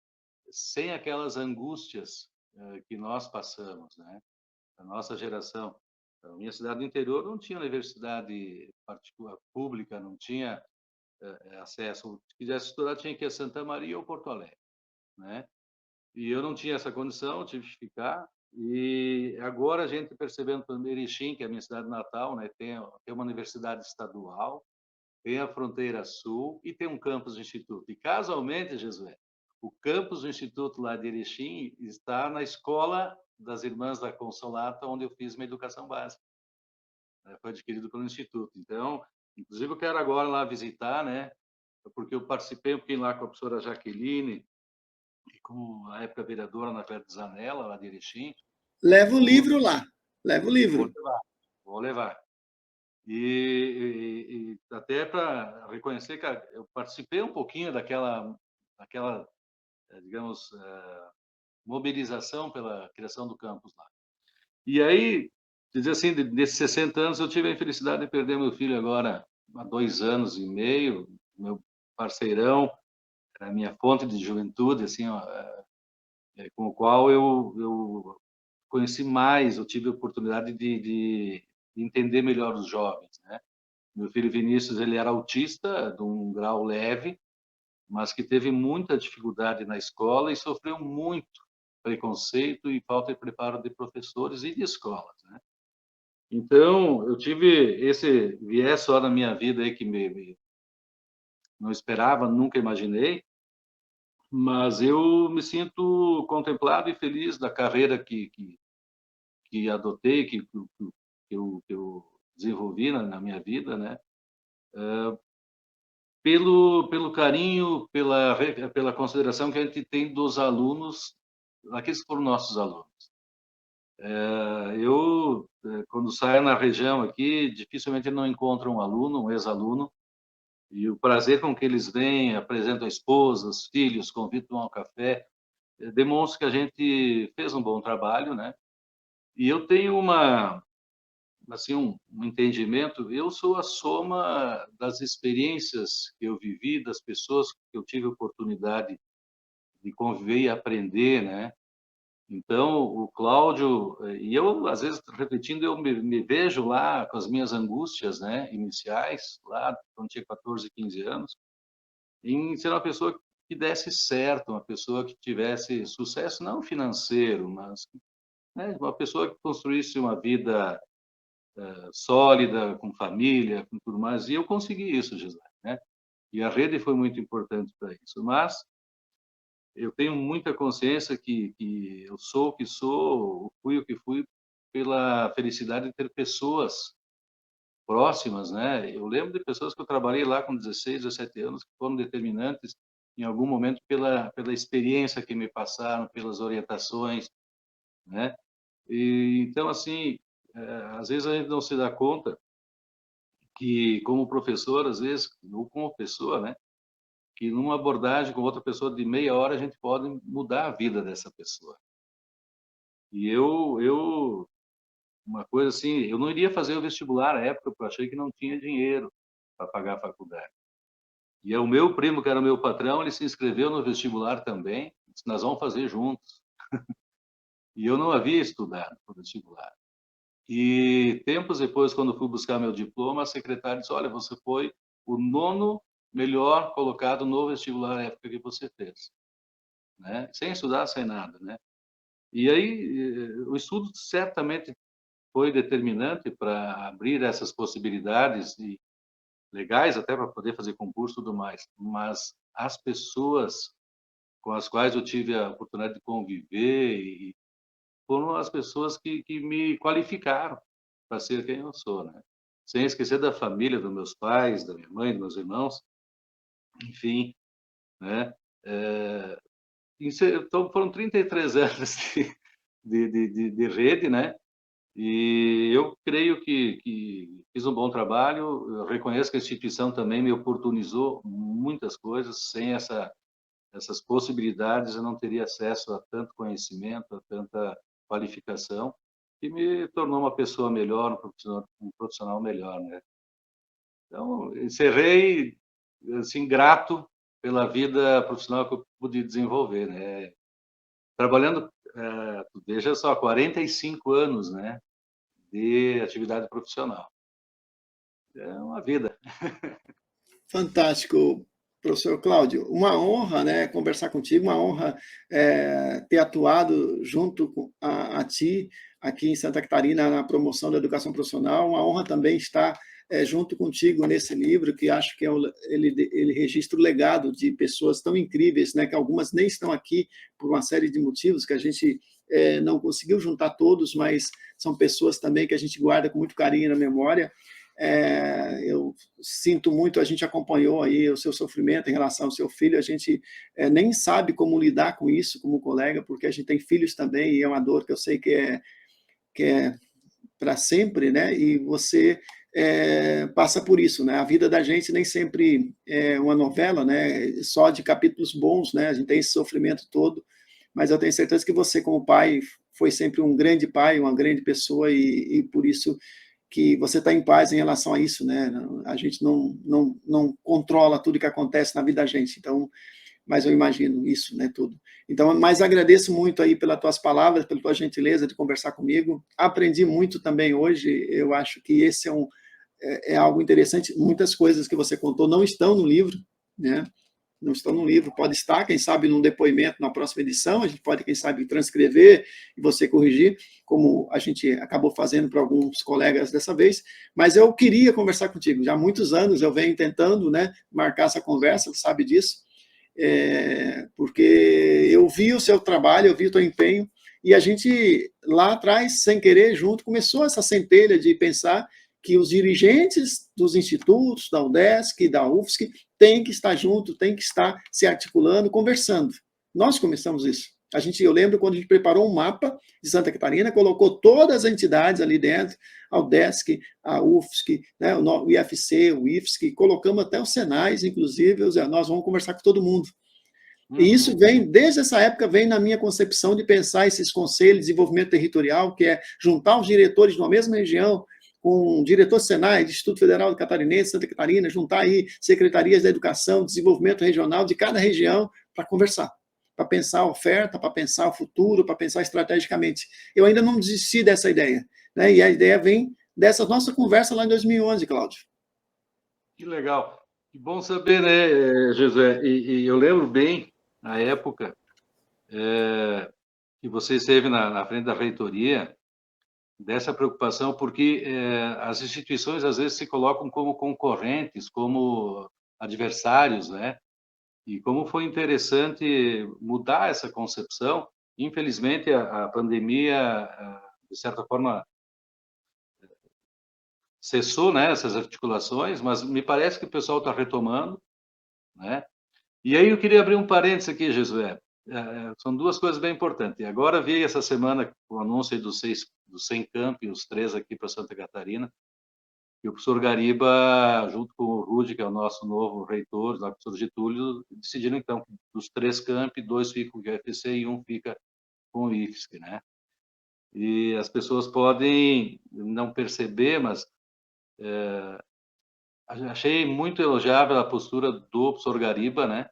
sem aquelas angústias que nós passamos, né? A nossa geração. A minha cidade do interior não tinha universidade particular pública, não tinha acesso. Se quisesse estudar, tinha que ir a Santa Maria ou Porto Alegre, né? E eu não tinha essa condição, tive que ficar. E agora a gente percebendo que Erechim, que é a minha cidade natal, né, tem uma universidade estadual, tem a Fronteira Sul e tem um campus do Instituto. E casualmente, Jesué, o campus do Instituto lá de Erechim está na escola das Irmãs da Consolata, onde eu fiz minha educação básica. Foi adquirido pelo Instituto. Então, inclusive, eu quero agora lá visitar, né? Porque eu participei um pouquinho lá com a professora Jaqueline e com a época vereadora na Fé de Zanella, lá de Erechim. Leva o Vou, livro lá. Leva o vou livro. levar, vou levar. E até para reconhecer que eu participei um pouquinho daquela digamos, mobilização pela criação do campus lá. E aí, dizer assim, desses 60 anos, eu tive a infelicidade de perder meu filho agora há 2 anos e meio, meu parceirão, a minha fonte de juventude, assim, ó, com o qual eu conheci mais, eu tive a oportunidade de entender melhor os jovens, né? Meu filho Vinícius, ele era autista de um grau leve, mas que teve muita dificuldade na escola e sofreu muito preconceito e falta de preparo de professores e de escolas, né? Então, eu tive esse viés só na minha vida aí que não esperava, nunca imaginei, mas eu me sinto contemplado e feliz da carreira que adotei, que eu desenvolvi na minha vida, né? Pelo carinho, pela consideração que a gente tem dos alunos, aqueles que foram nossos alunos. Quando saio na região aqui, dificilmente não encontro um aluno, um ex-aluno, e o prazer com que eles vêm, apresentam a esposa, os filhos, convidam ao café, demonstra que a gente fez um bom trabalho, né? E eu tenho assim, um entendimento, eu sou a soma das experiências que eu vivi, das pessoas que eu tive oportunidade de conviver e aprender, né? Então, o Cláudio, e eu, às vezes, refletindo, eu me vejo lá com as minhas angústias, né, iniciais, lá quando tinha 14, 15 anos, em ser uma pessoa que desse certo, uma pessoa que tivesse sucesso, não financeiro, mas, né, uma pessoa que construísse uma vida sólida, com família, com tudo mais. E eu consegui isso, Gisele, né? E a rede foi muito importante para isso. Mas eu tenho muita consciência que eu sou o que sou, fui o que fui pela felicidade de ter pessoas próximas, né? Eu lembro de pessoas que eu trabalhei lá com 16, 17 anos que foram determinantes em algum momento pela experiência que me passaram, pelas orientações, né? E então assim, às vezes a gente não se dá conta que como professor, às vezes, ou como pessoa, né? Que numa abordagem com outra pessoa de meia hora a gente pode mudar a vida dessa pessoa. E uma coisa assim, eu não iria fazer o vestibular à época, porque eu achei que não tinha dinheiro para pagar a faculdade. E o meu primo, que era o meu patrão, ele se inscreveu no vestibular também, disse, nós vamos fazer juntos. E eu não havia estudado para o vestibular. E tempos depois, quando fui buscar meu diploma, a secretária disse, olha, você foi o nono melhor colocado no vestibular na época que você fez, né? Sem estudar, sem nada, né? E aí, o estudo certamente foi determinante para abrir essas possibilidades e legais até para poder fazer concurso e tudo mais, mas as pessoas com as quais eu tive a oportunidade de conviver e foram as pessoas que me qualificaram para ser quem eu sou, né? Sem esquecer da família, dos meus pais, da minha mãe, dos meus irmãos, enfim, né? Então, foram 33 anos de rede, né? E eu creio que fiz um bom trabalho. Eu reconheço que a instituição também me oportunizou muitas coisas. Sem essas possibilidades, eu não teria acesso a tanto conhecimento, a tanta qualificação, que me tornou uma pessoa melhor, um profissional melhor, né? Então, encerrei assim grato pela vida profissional que eu pude desenvolver, né? Trabalhando, veja só, 45 anos, né, de atividade profissional. É uma vida. Fantástico, professor Cláudio. Uma honra, né, conversar contigo, uma honra ter atuado junto a ti aqui em Santa Catarina na promoção da educação profissional. Uma honra também estar junto contigo nesse livro, que acho que ele registra o legado de pessoas tão incríveis, né, que algumas nem estão aqui por uma série de motivos que a gente não conseguiu juntar todos, mas são pessoas também que a gente guarda com muito carinho na memória. Eu sinto muito, a gente acompanhou aí o seu sofrimento em relação ao seu filho, a gente nem sabe como lidar com isso como colega, porque a gente tem filhos também, e é uma dor que eu sei que é para sempre, né? E você passa por isso, né? A vida da gente nem sempre é uma novela, né? Só de capítulos bons, né? A gente tem esse sofrimento todo, mas eu tenho certeza que você, como pai, foi sempre um grande pai, uma grande pessoa, e por isso que você está em paz em relação a isso, né? A gente não controla tudo que acontece na vida da gente, então, mas eu imagino isso, né, tudo. Então, mas agradeço muito aí pelas tuas palavras, pela tua gentileza de conversar comigo. Aprendi muito também hoje, eu acho que esse é algo interessante. Muitas coisas que você contou não estão no livro, né? Não estão no livro, pode estar, quem sabe, num depoimento na próxima edição, a gente pode, quem sabe, transcrever e você corrigir, como a gente acabou fazendo para alguns colegas dessa vez, mas eu queria conversar contigo, já há muitos anos eu venho tentando, né, marcar essa conversa, você sabe disso, porque eu vi o seu trabalho, eu vi o teu empenho, e a gente, lá atrás, sem querer, junto, começou essa centelha de pensar que os dirigentes dos institutos, da UDESC, da UFSC, têm que estar junto, têm que estar se articulando, conversando. Nós começamos isso. Eu lembro quando a gente preparou um mapa de Santa Catarina, colocou todas as entidades ali dentro, a UDESC, a UFSC, né, o IFC, o IFSC, colocamos até os Senais, inclusive, nós vamos conversar com todo mundo. E isso vem, desde essa época, vem na minha concepção de pensar esses conselhos de desenvolvimento territorial, que é juntar os diretores de uma mesma região, com o diretor Senai, do Instituto Federal Catarinense, Santa Catarina, juntar aí secretarias da educação, desenvolvimento regional de cada região para conversar, para pensar a oferta, para pensar o futuro, para pensar estrategicamente. Eu ainda não desisti dessa ideia, né? E a ideia vem dessa nossa conversa lá em 2011, Cláudio. Que legal. Que bom saber, né, José? E eu lembro bem, na época, que você esteve na frente da reitoria, dessa preocupação, porque as instituições às vezes se colocam como concorrentes, como adversários, né? E como foi interessante mudar essa concepção. Infelizmente, a pandemia, de certa forma, cessou, né, essas articulações, mas me parece que o pessoal está retomando, né? E aí eu queria abrir um parênteses aqui, Josué. São duas coisas bem importantes. Agora vi essa semana o anúncio dos 100 campi, os 3 aqui para Santa Catarina, e o professor Gariba, junto com o Rude, que é o nosso novo reitor, o professor Getúlio, decidiram, então, que dos 3 campi, 2 ficam com o UFC e 1 fica com o IFSC, né? E as pessoas podem não perceber, mas achei muito elogiável a postura do professor Gariba, né?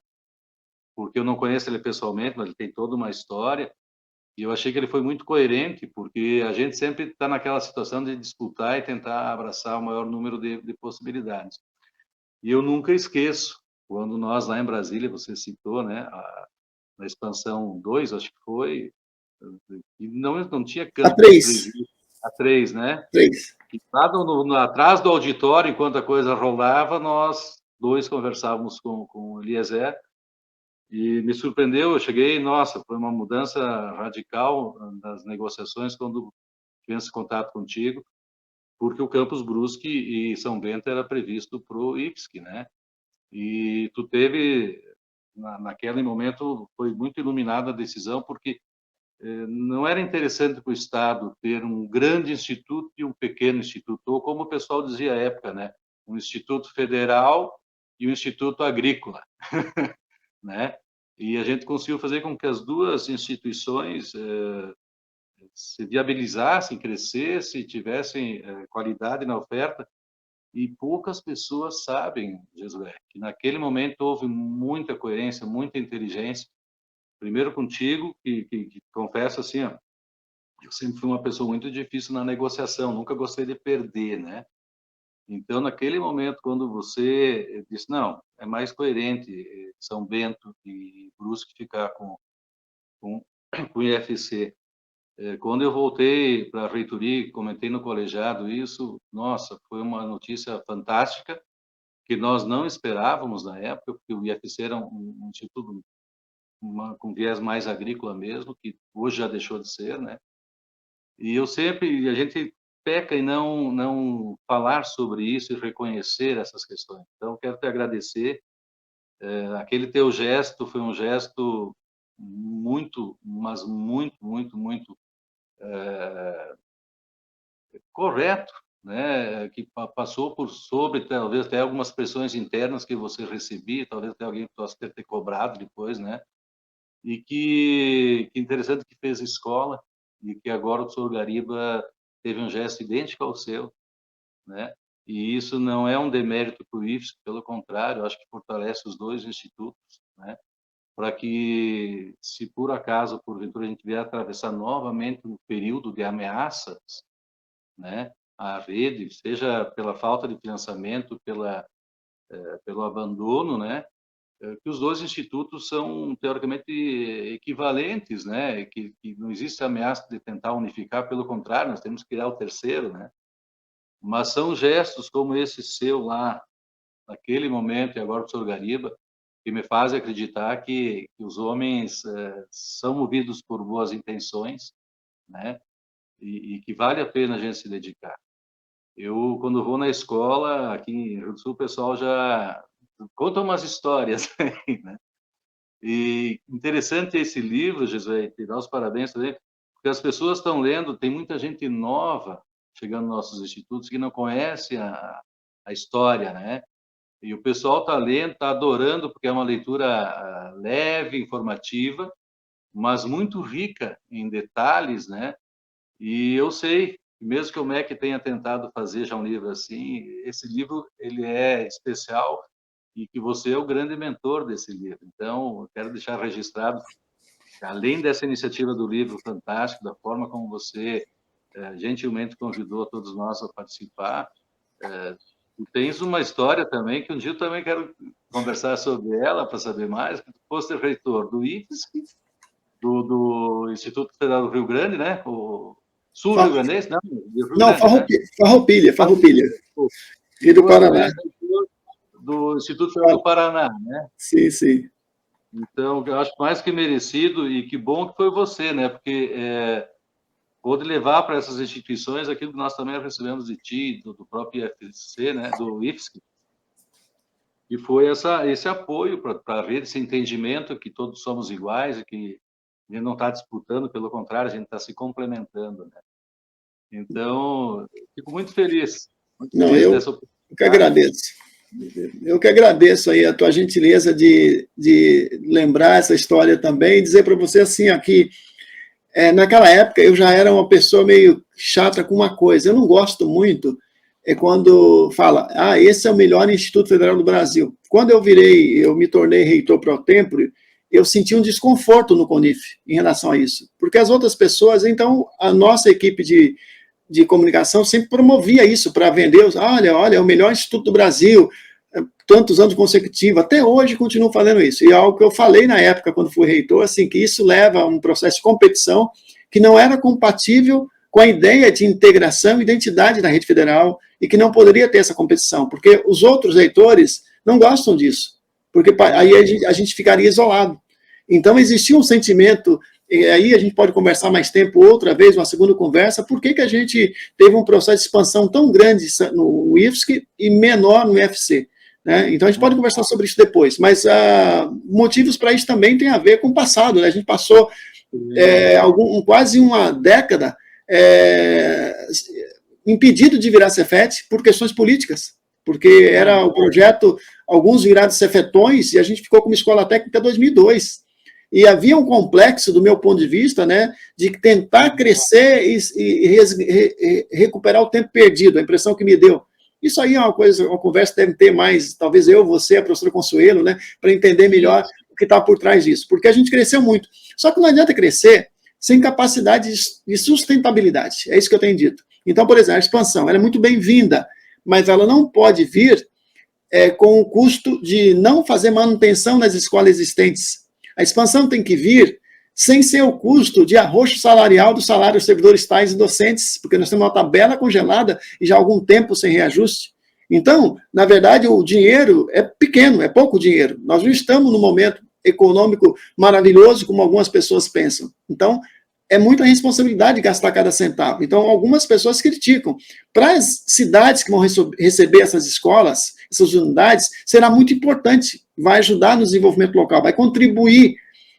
Porque eu não conheço ele pessoalmente, mas ele tem toda uma história, e eu achei que ele foi muito coerente, porque a gente sempre está naquela situação de disputar e tentar abraçar o maior número de possibilidades. E eu nunca esqueço quando nós lá em Brasília, você citou, né, na expansão 2, acho que foi, e não tinha A campus 3. previsto, a 3, né? 3. E lá atrás do auditório, enquanto a coisa rolava, nós dois conversávamos com o Eliezer, e me surpreendeu, eu cheguei, nossa, foi uma mudança radical nas negociações quando tivemos esse contato contigo, porque o campus Brusque e São Bento era previsto para o IFSC, né? E tu teve, naquele momento, foi muito iluminada a decisão, porque não era interessante para o Estado ter um grande instituto e um pequeno instituto, ou como o pessoal dizia à época, né? Um instituto federal e um instituto agrícola, né? E a gente conseguiu fazer com que as duas instituições se viabilizassem, crescessem, tivessem qualidade na oferta. E poucas pessoas sabem, Josué, que naquele momento houve muita coerência, muita inteligência. Primeiro contigo, que confesso assim, ó, eu sempre fui uma pessoa muito difícil na negociação, nunca gostei de perder, né? Então, naquele momento, quando você disse, não, é mais coerente São Bento e Brusque ficar com o IFC. Quando eu voltei para a reitoria, comentei no colegiado isso, nossa, foi uma notícia fantástica, que nós não esperávamos na época, porque o IFC era um instituto com viés mais agrícola mesmo, que hoje já deixou de ser, né? E a gente peca em não falar sobre isso e reconhecer essas questões. Então, quero te agradecer. Aquele teu gesto foi um gesto muito, mas muito correto, né? Que passou por sobre, talvez até algumas pressões internas que você recebia, talvez até alguém possa ter cobrado depois, né? E que interessante que fez escola e que agora o professor Gariba teve um gesto idêntico ao seu, né? E isso não é um demérito para o IFSC, pelo contrário, acho que fortalece os dois institutos, né? Para que, se por acaso, porventura, a gente vier atravessar novamente um período de ameaças, né? A rede, seja pela falta de financiamento, pelo abandono, né? Que os dois institutos são teoricamente equivalentes, né? Que não existe ameaça de tentar unificar, pelo contrário, nós temos que criar o terceiro, né? Mas são gestos como esse seu lá, naquele momento, e agora o professor Gariba, que me fazem acreditar que os homens são movidos por boas intenções, né? E que vale a pena a gente se dedicar. Eu, quando vou na escola, aqui em Rio do Sul, o pessoal já conta umas histórias aí, né? E interessante esse livro, Josué, te dar os parabéns também, porque as pessoas estão lendo, tem muita gente nova chegando nos nossos institutos que não conhece a história, né? E o pessoal está lendo, está adorando, porque é uma leitura leve, informativa, mas muito rica em detalhes, né? E eu sei, mesmo que o MEC tenha tentado fazer já um livro assim, esse livro ele é especial e que você é o grande mentor desse livro. Então, eu quero deixar registrado, além dessa iniciativa do livro fantástico, da forma como você gentilmente convidou todos nós a participar, tu tens uma história também, que um dia eu também quero conversar sobre ela, para saber mais, que tu foste reitor do IFSC, do Instituto Federal do Rio Grande, né? O Sul Rio Grandense, não, do Rio Não, Grande, né? Farroupilha. E do Paraná. Do Instituto Federal do Paraná, né? Sim, sim. Então, eu acho mais que merecido e que bom que foi você, né? Porque pôde levar para essas instituições aquilo que nós também recebemos de ti, do próprio IFC, né? Do IFSC, e foi esse apoio para a rede, esse entendimento que todos somos iguais e que a gente não está disputando, pelo contrário, a gente está se complementando, né? Então, fico muito feliz dessa oportunidade. Que agradeço. Eu que agradeço aí a tua gentileza de lembrar essa história também, e dizer para você assim, aqui, naquela época eu já era uma pessoa meio chata com uma coisa, eu não gosto muito quando fala, esse é o melhor Instituto Federal do Brasil. Quando eu me tornei reitor pro tempore, eu senti um desconforto no CONIF em relação a isso, porque as outras pessoas, então, a nossa equipe de comunicação sempre promovia isso para vender, olha, é o melhor instituto do Brasil, tantos anos consecutivos, até hoje continuo fazendo isso. E é algo que eu falei na época, quando fui reitor, assim, que isso leva a um processo de competição que não era compatível com a ideia de integração e identidade da rede federal e que não poderia ter essa competição, porque os outros reitores não gostam disso, porque aí a gente ficaria isolado. Então, existia um sentimento, e aí a gente pode conversar mais tempo, outra vez, uma segunda conversa, por que a gente teve um processo de expansão tão grande no IFSC e menor no IFC? Né? Então, a gente pode conversar sobre isso depois, mas motivos para isso também tem a ver com o passado. Né? A gente passou quase uma década impedido de virar Cefet por questões políticas, porque era o projeto, alguns virados cefetões, e a gente ficou com uma escola técnica em 2002. E havia um complexo, do meu ponto de vista, né, de tentar crescer e recuperar o tempo perdido, a impressão que me deu. Isso aí é uma conversa que deve ter mais, talvez eu, você, a professora Consuelo, né, para entender melhor o que está por trás disso, porque a gente cresceu muito. Só que não adianta crescer sem capacidade de sustentabilidade, é isso que eu tenho dito. Então, por exemplo, a expansão, ela é muito bem-vinda, mas ela não pode vir com o custo de não fazer manutenção nas escolas existentes. A expansão tem que vir sem ser o custo de arroxo salarial do salário dos servidores tais e docentes, porque nós temos uma tabela congelada e já há algum tempo sem reajuste. Então, na verdade, o dinheiro é pequeno, é pouco dinheiro. Nós não estamos num momento econômico maravilhoso, como algumas pessoas pensam. Então, é muita responsabilidade gastar cada centavo. Então, algumas pessoas criticam. Para as cidades que vão receber essas escolas, essas unidades, será muito importante, vai ajudar no desenvolvimento local, vai contribuir,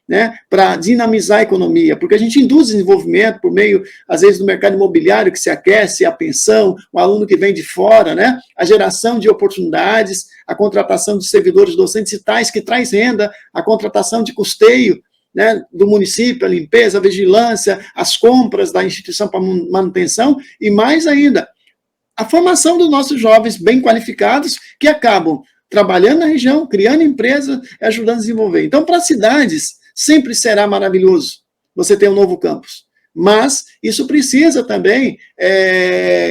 né, para dinamizar a economia, porque a gente induz desenvolvimento por meio, às vezes, do mercado imobiliário que se aquece, a pensão, o aluno que vem de fora, né, a geração de oportunidades, a contratação de servidores docentes e tais que traz renda, a contratação de custeio, né, do município, a limpeza, a vigilância, as compras da instituição para manutenção, e mais ainda, a formação dos nossos jovens bem qualificados que acabam trabalhando na região, criando empresa, ajudando a desenvolver. Então, para as cidades, sempre será maravilhoso você ter um novo campus. Mas isso precisa também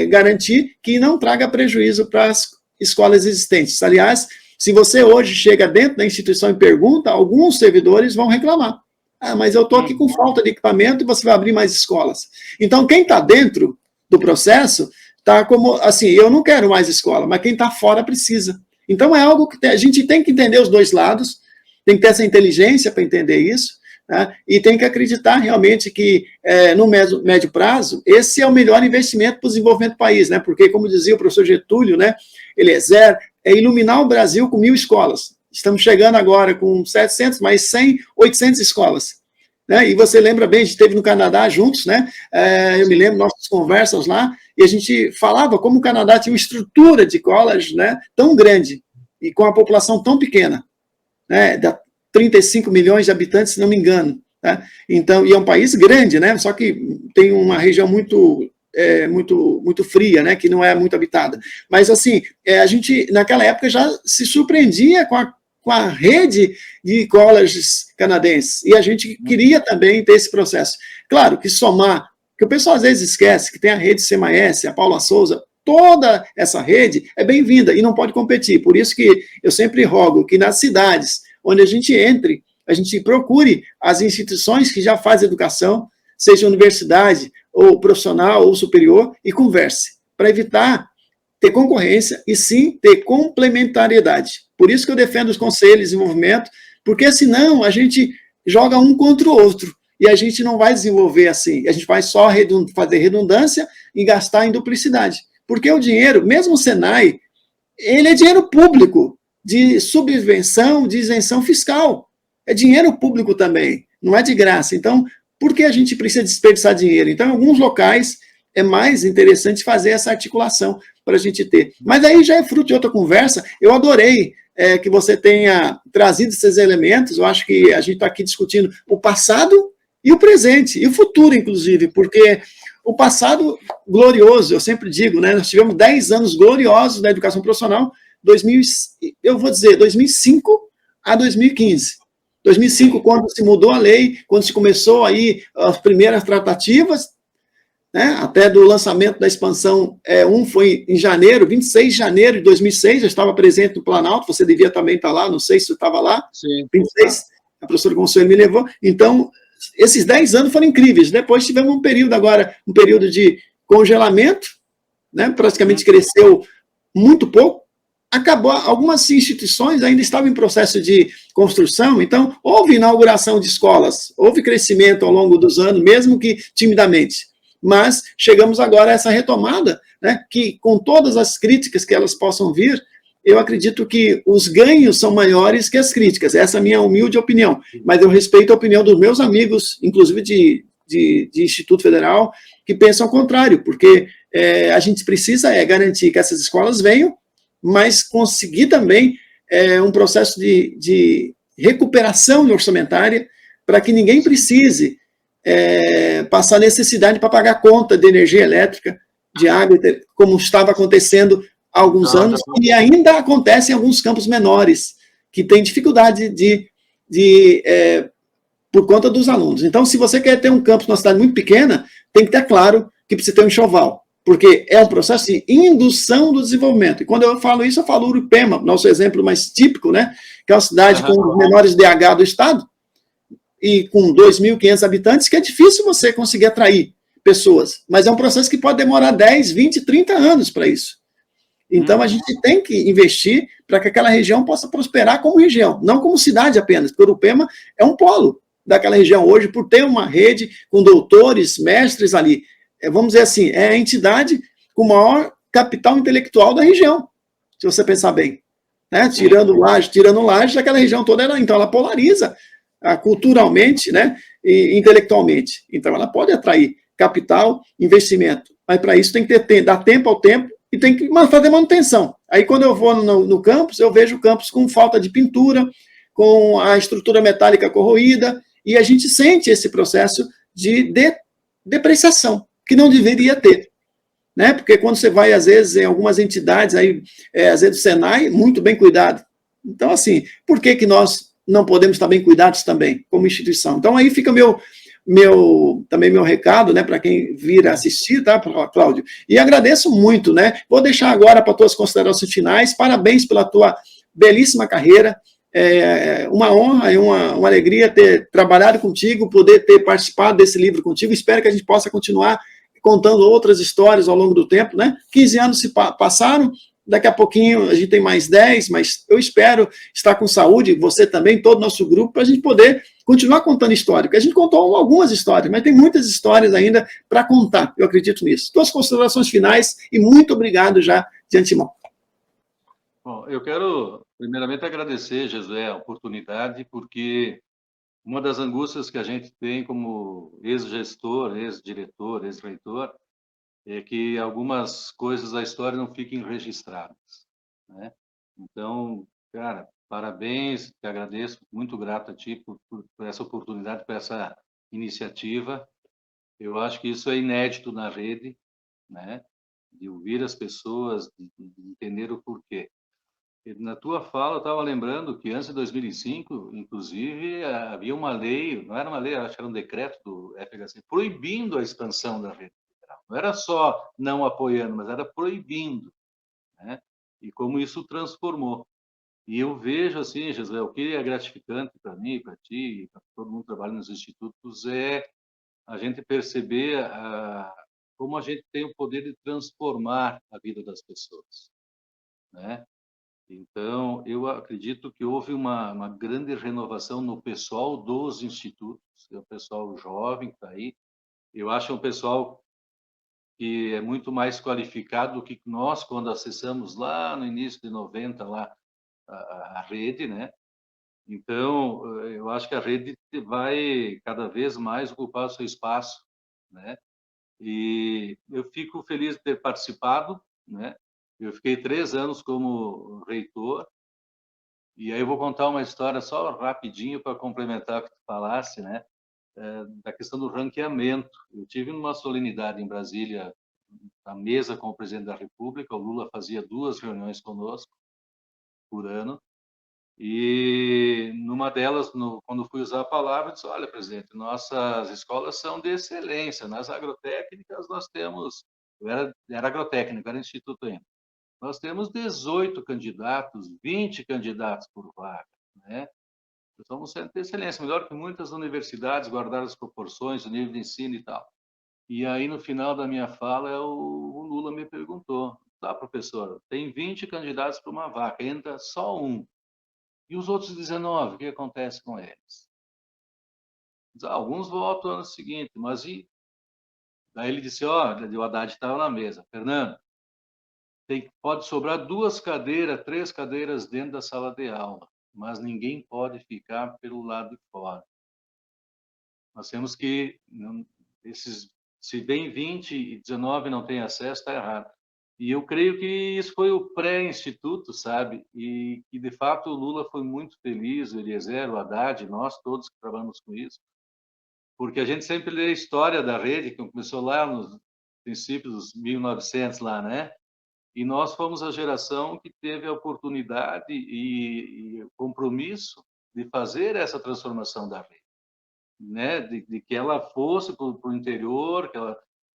garantir que não traga prejuízo para as escolas existentes. Aliás, se você hoje chega dentro da instituição e pergunta, alguns servidores vão reclamar. Ah, mas eu estou aqui com falta de equipamento e você vai abrir mais escolas. Então, quem está dentro do processo está como, assim, eu não quero mais escola, mas quem está fora precisa. Então, é algo que a gente tem que entender os dois lados, tem que ter essa inteligência para entender isso, né? E tem que acreditar realmente que, no médio prazo, esse é o melhor investimento para o desenvolvimento do país, né? Porque, como dizia o professor Getúlio, né, Eliezer, é iluminar o Brasil com 1.000 escolas. Estamos chegando agora com 700, mais 100, 800 escolas. Né? E você lembra bem, a gente esteve no Canadá juntos, né? Eu me lembro nossas conversas lá, e a gente falava como o Canadá tinha uma estrutura de colleges, né, tão grande, e com a população tão pequena, né, 35 milhões de habitantes, se não me engano. Tá? Então, e é um país grande, né, só que tem uma região muito fria, né, que não é muito habitada. Mas, assim, a gente, naquela época, já se surpreendia com a rede de colleges canadenses, e a gente queria também ter esse processo. Claro que somar, que o pessoal às vezes esquece que tem a rede CMAS, a Paula Souza, toda essa rede é bem-vinda e não pode competir. Por isso que eu sempre rogo que nas cidades onde a gente entre, a gente procure as instituições que já fazem educação, seja universidade, ou profissional, ou superior, e converse, para evitar ter concorrência e sim ter complementariedade. Por isso que eu defendo os conselhos de desenvolvimento, porque senão a gente joga um contra o outro, e a gente não vai desenvolver assim, a gente vai só fazer redundância e gastar em duplicidade. Porque o dinheiro, mesmo o Senai, ele é dinheiro público, de subvenção, de isenção fiscal. É dinheiro público também, não é de graça. Então, por que a gente precisa desperdiçar dinheiro? Então, em alguns locais, é mais interessante fazer essa articulação para a gente ter. Mas aí já é fruto de outra conversa. Eu adorei que você tenha trazido esses elementos. Eu acho que a gente está aqui discutindo o passado e o presente, e o futuro, inclusive, porque o passado glorioso, eu sempre digo, né, nós tivemos 10 anos gloriosos da educação profissional, 2005 a 2015. 2005, quando se mudou a lei, quando se começou aí as primeiras tratativas, né, até do lançamento da expansão 1 foi em janeiro, 26 de janeiro de 2006, eu estava presente no Planalto, você devia também estar lá, não sei se você estava lá, sim, 26, a professora Consuelo me levou, então, esses 10 anos foram incríveis, depois tivemos um período agora, um período de congelamento, né, praticamente cresceu muito pouco, acabou, algumas instituições ainda estavam em processo de construção, então houve inauguração de escolas, houve crescimento ao longo dos anos, mesmo que timidamente, mas chegamos agora a essa retomada, né, que com todas as críticas que elas possam vir, eu acredito que os ganhos são maiores que as críticas, essa é a minha humilde opinião, mas eu respeito a opinião dos meus amigos, inclusive de Instituto Federal, que pensam ao contrário, porque a gente precisa garantir que essas escolas venham, mas conseguir também um processo de recuperação orçamentária para que ninguém precise passar necessidade para pagar conta de energia elétrica, de água, como estava acontecendo há alguns anos, e ainda acontece em alguns campos menores, que têm dificuldade por conta dos alunos. Então, se você quer ter um campus numa cidade muito pequena, tem que ter claro que precisa ter um enxoval, porque é um processo de indução do desenvolvimento. E quando eu falo isso, eu falo Urupema, nosso exemplo mais típico, né, que é uma cidade com os menores DH do estado, e com 2.500 habitantes, que é difícil você conseguir atrair pessoas, mas é um processo que pode demorar 10, 20, 30 anos para isso. Então, a gente tem que investir para que aquela região possa prosperar como região, não como cidade apenas, porque Urupema é um polo daquela região hoje, por ter uma rede com doutores, mestres ali. Vamos dizer assim, é a entidade com o maior capital intelectual da região, se você pensar bem. Né? Tirando Laje, aquela região toda, então ela polariza culturalmente, né, e intelectualmente. Então, ela pode atrair capital, investimento, mas para isso tem que dar tempo ao tempo e tem que fazer manutenção. Aí, quando eu vou no campus, eu vejo o campus com falta de pintura, com a estrutura metálica corroída, e a gente sente esse processo de depreciação, que não deveria ter. Né? Porque quando você vai, às vezes, em algumas entidades, aí, às vezes do Senai, muito bem cuidado. Então, assim, por que nós não podemos estar bem cuidados também, como instituição? Então, aí fica também meu recado, né, para quem vir assistir, tá, Cláudio? E agradeço muito, né? Vou deixar agora para tuas considerações finais. Parabéns pela tua belíssima carreira. Uma honra e uma alegria ter trabalhado contigo, poder ter participado desse livro contigo. Espero que a gente possa continuar contando outras histórias ao longo do tempo, né? 15 anos se passaram, daqui a pouquinho a gente tem mais 10, mas eu espero estar com saúde, você também, todo o nosso grupo, para a gente poder continuar contando história, porque a gente contou algumas histórias, mas tem muitas histórias ainda para contar, eu acredito nisso. Tuas considerações finais e muito obrigado já de antemão. Bom, eu quero primeiramente agradecer, Josué, a oportunidade, porque uma das angústias que a gente tem como ex-gestor, ex-diretor, ex-reitor, é que algumas coisas da história não fiquem registradas, né? Então, cara, parabéns, te agradeço, muito grato a ti por essa oportunidade, por essa iniciativa. Eu acho que isso é inédito na rede, né? De ouvir as pessoas, de entender o porquê. Na tua fala, eu estava lembrando que antes de 2005, inclusive, havia uma lei, não era uma lei, acho que era um decreto do FHC, proibindo a expansão da rede federal. Não era só não apoiando, mas era proibindo, né? E como isso transformou. E eu vejo, assim, Josué, o que é gratificante para mim, para ti, para todo mundo que trabalha nos institutos, é a gente perceber como a gente tem o poder de transformar a vida das pessoas, né? Então, eu acredito que houve uma grande renovação no pessoal dos institutos, é o pessoal jovem que está aí. Eu acho um pessoal que é muito mais qualificado do que nós, quando acessamos lá no início de 90, lá, a rede, né? Então, eu acho que a rede vai cada vez mais ocupar o seu espaço, né? E eu fico feliz de ter participado, né? Eu fiquei 3 anos como reitor. E aí eu vou contar uma história só rapidinho para complementar o que tu falasse, né? Da questão do ranqueamento. Eu tive uma solenidade em Brasília, na mesa com o presidente da República. O Lula fazia 2 reuniões conosco por ano. E numa delas, quando fui usar a palavra, eu disse: olha, presidente, nossas escolas são de excelência. Nas agrotécnicas nós temos, era agrotécnico, era instituto ainda. Nós temos 18 candidatos, 20 candidatos por vaga, né? Somos centro de excelência, melhor que muitas universidades, guardar as proporções, o nível de ensino e tal. E aí, no final da minha fala, o Lula me perguntou: tá, professor, tem 20 candidatos para uma vaga, entra só um. E os outros 19, o que acontece com eles? Alguns votam no ano seguinte, mas e... Daí ele disse: olha, o Haddad estava na mesa. Fernando, pode sobrar 2 cadeiras, 3 cadeiras dentro da sala de aula, mas ninguém pode ficar pelo lado de fora. Nós temos que... se bem 20 e 19 não tem acesso, está errado. E eu creio que isso foi o pré-instituto, sabe? E de fato, o Lula foi muito feliz, o Eliezer, o Haddad, nós todos que trabalhamos com isso, porque a gente sempre lê a história da rede, que começou lá nos princípios dos 1900, lá, né? E nós fomos a geração que teve a oportunidade e o compromisso de fazer essa transformação da rede, né? De que ela fosse para o interior, que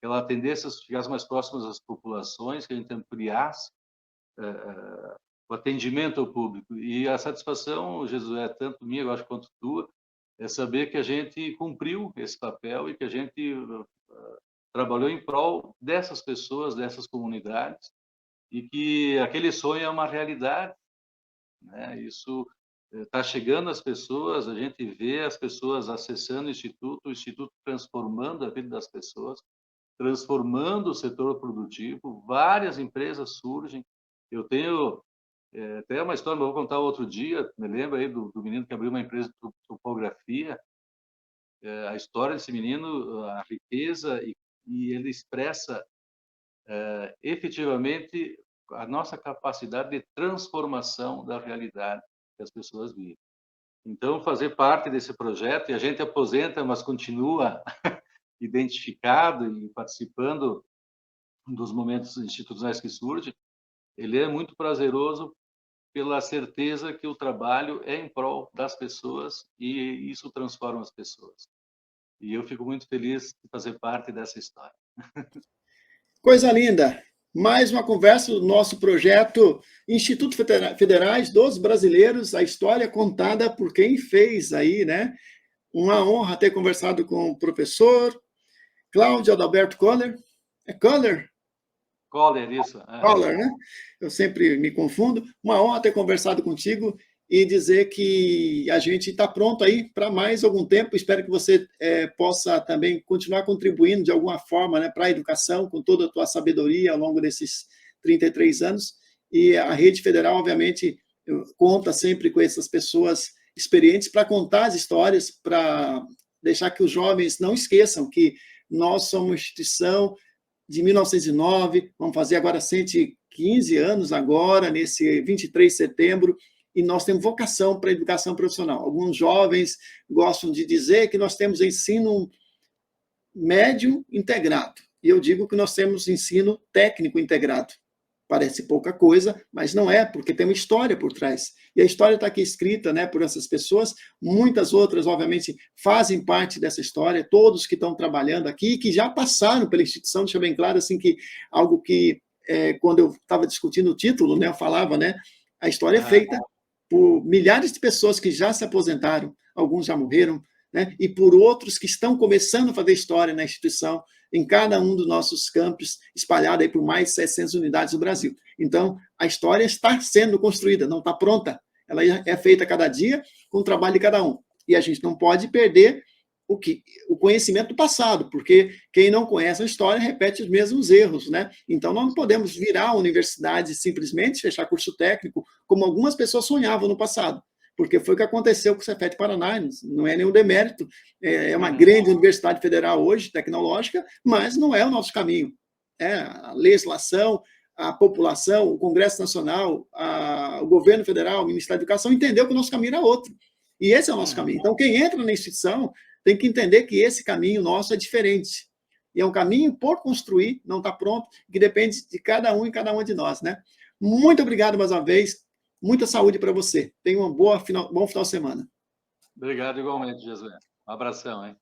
ela atendesse, ficasse mais próxima às populações, que a gente ampliasse o atendimento ao público. E a satisfação, Jesus, é tanto minha, eu acho, quanto tua, é saber que a gente cumpriu esse papel e que a gente trabalhou em prol dessas pessoas, dessas comunidades, e que aquele sonho é uma realidade, né? Isso está chegando às pessoas, a gente vê as pessoas acessando o Instituto transformando a vida das pessoas, transformando o setor produtivo, várias empresas surgem. Eu tenho até uma história, mas vou contar outro dia, me lembro aí do menino que abriu uma empresa de topografia, a história desse menino, a riqueza, e ele expressa efetivamente a nossa capacidade de transformação da realidade que as pessoas vivem. Então, fazer parte desse projeto, e a gente aposenta, mas continua identificado e participando dos momentos institucionais que surgem, ele é muito prazeroso pela certeza que o trabalho é em prol das pessoas e isso transforma as pessoas. E eu fico muito feliz de fazer parte dessa história. Coisa linda! Mais uma conversa do nosso projeto Instituto Federais dos Brasileiros, a história contada por quem fez aí, né? Uma honra ter conversado com o professor Cláudio Adalberto Koller. É Koller? Koller, isso. Koller, né? Eu sempre me confundo. Uma honra ter conversado contigo e dizer que a gente está pronto aí para mais algum tempo. Espero que você possa também continuar contribuindo de alguma forma, né, para a educação, com toda a tua sabedoria ao longo desses 33 anos. E a Rede Federal, obviamente, conta sempre com essas pessoas experientes para contar as histórias, para deixar que os jovens não esqueçam que nós somos uma instituição de 1909, vamos fazer agora 115 anos agora, nesse 23 de setembro, e nós temos vocação para a educação profissional. Alguns jovens gostam de dizer que nós temos ensino médio integrado, e eu digo que nós temos ensino técnico integrado. Parece pouca coisa, mas não é, porque tem uma história por trás. E a história está aqui escrita, né, por essas pessoas. Muitas outras, obviamente, fazem parte dessa história, todos que estão trabalhando aqui, que já passaram pela instituição, deixa bem claro, assim, que algo que, quando eu estava discutindo o título, né, eu falava, né, a história é feita por milhares de pessoas que já se aposentaram, alguns já morreram, né, e por outros que estão começando a fazer história na instituição, em cada um dos nossos campos, espalhado aí por mais de 700 unidades do Brasil. Então, a história está sendo construída, não está pronta. Ela é feita cada dia com o trabalho de cada um. E a gente não pode perder o conhecimento do passado, porque quem não conhece a história repete os mesmos erros, né? Então, nós não podemos virar a universidade simplesmente, fechar curso técnico, como algumas pessoas sonhavam no passado, porque foi o que aconteceu com o Cefet Paraná, não é nenhum demérito, é uma grande universidade federal hoje, tecnológica, mas não é o nosso caminho. A legislação, a população, o Congresso Nacional, o governo federal, o Ministério da Educação entendeu que o nosso caminho era outro. E esse é o nosso caminho. Então, quem entra na instituição tem que entender que esse caminho nosso é diferente. E é um caminho por construir, não está pronto, que depende de cada um e cada uma de nós, né? Muito obrigado mais uma vez. Muita saúde para você. Tenha um bom final de semana. Obrigado igualmente, Josué. Um abração, hein?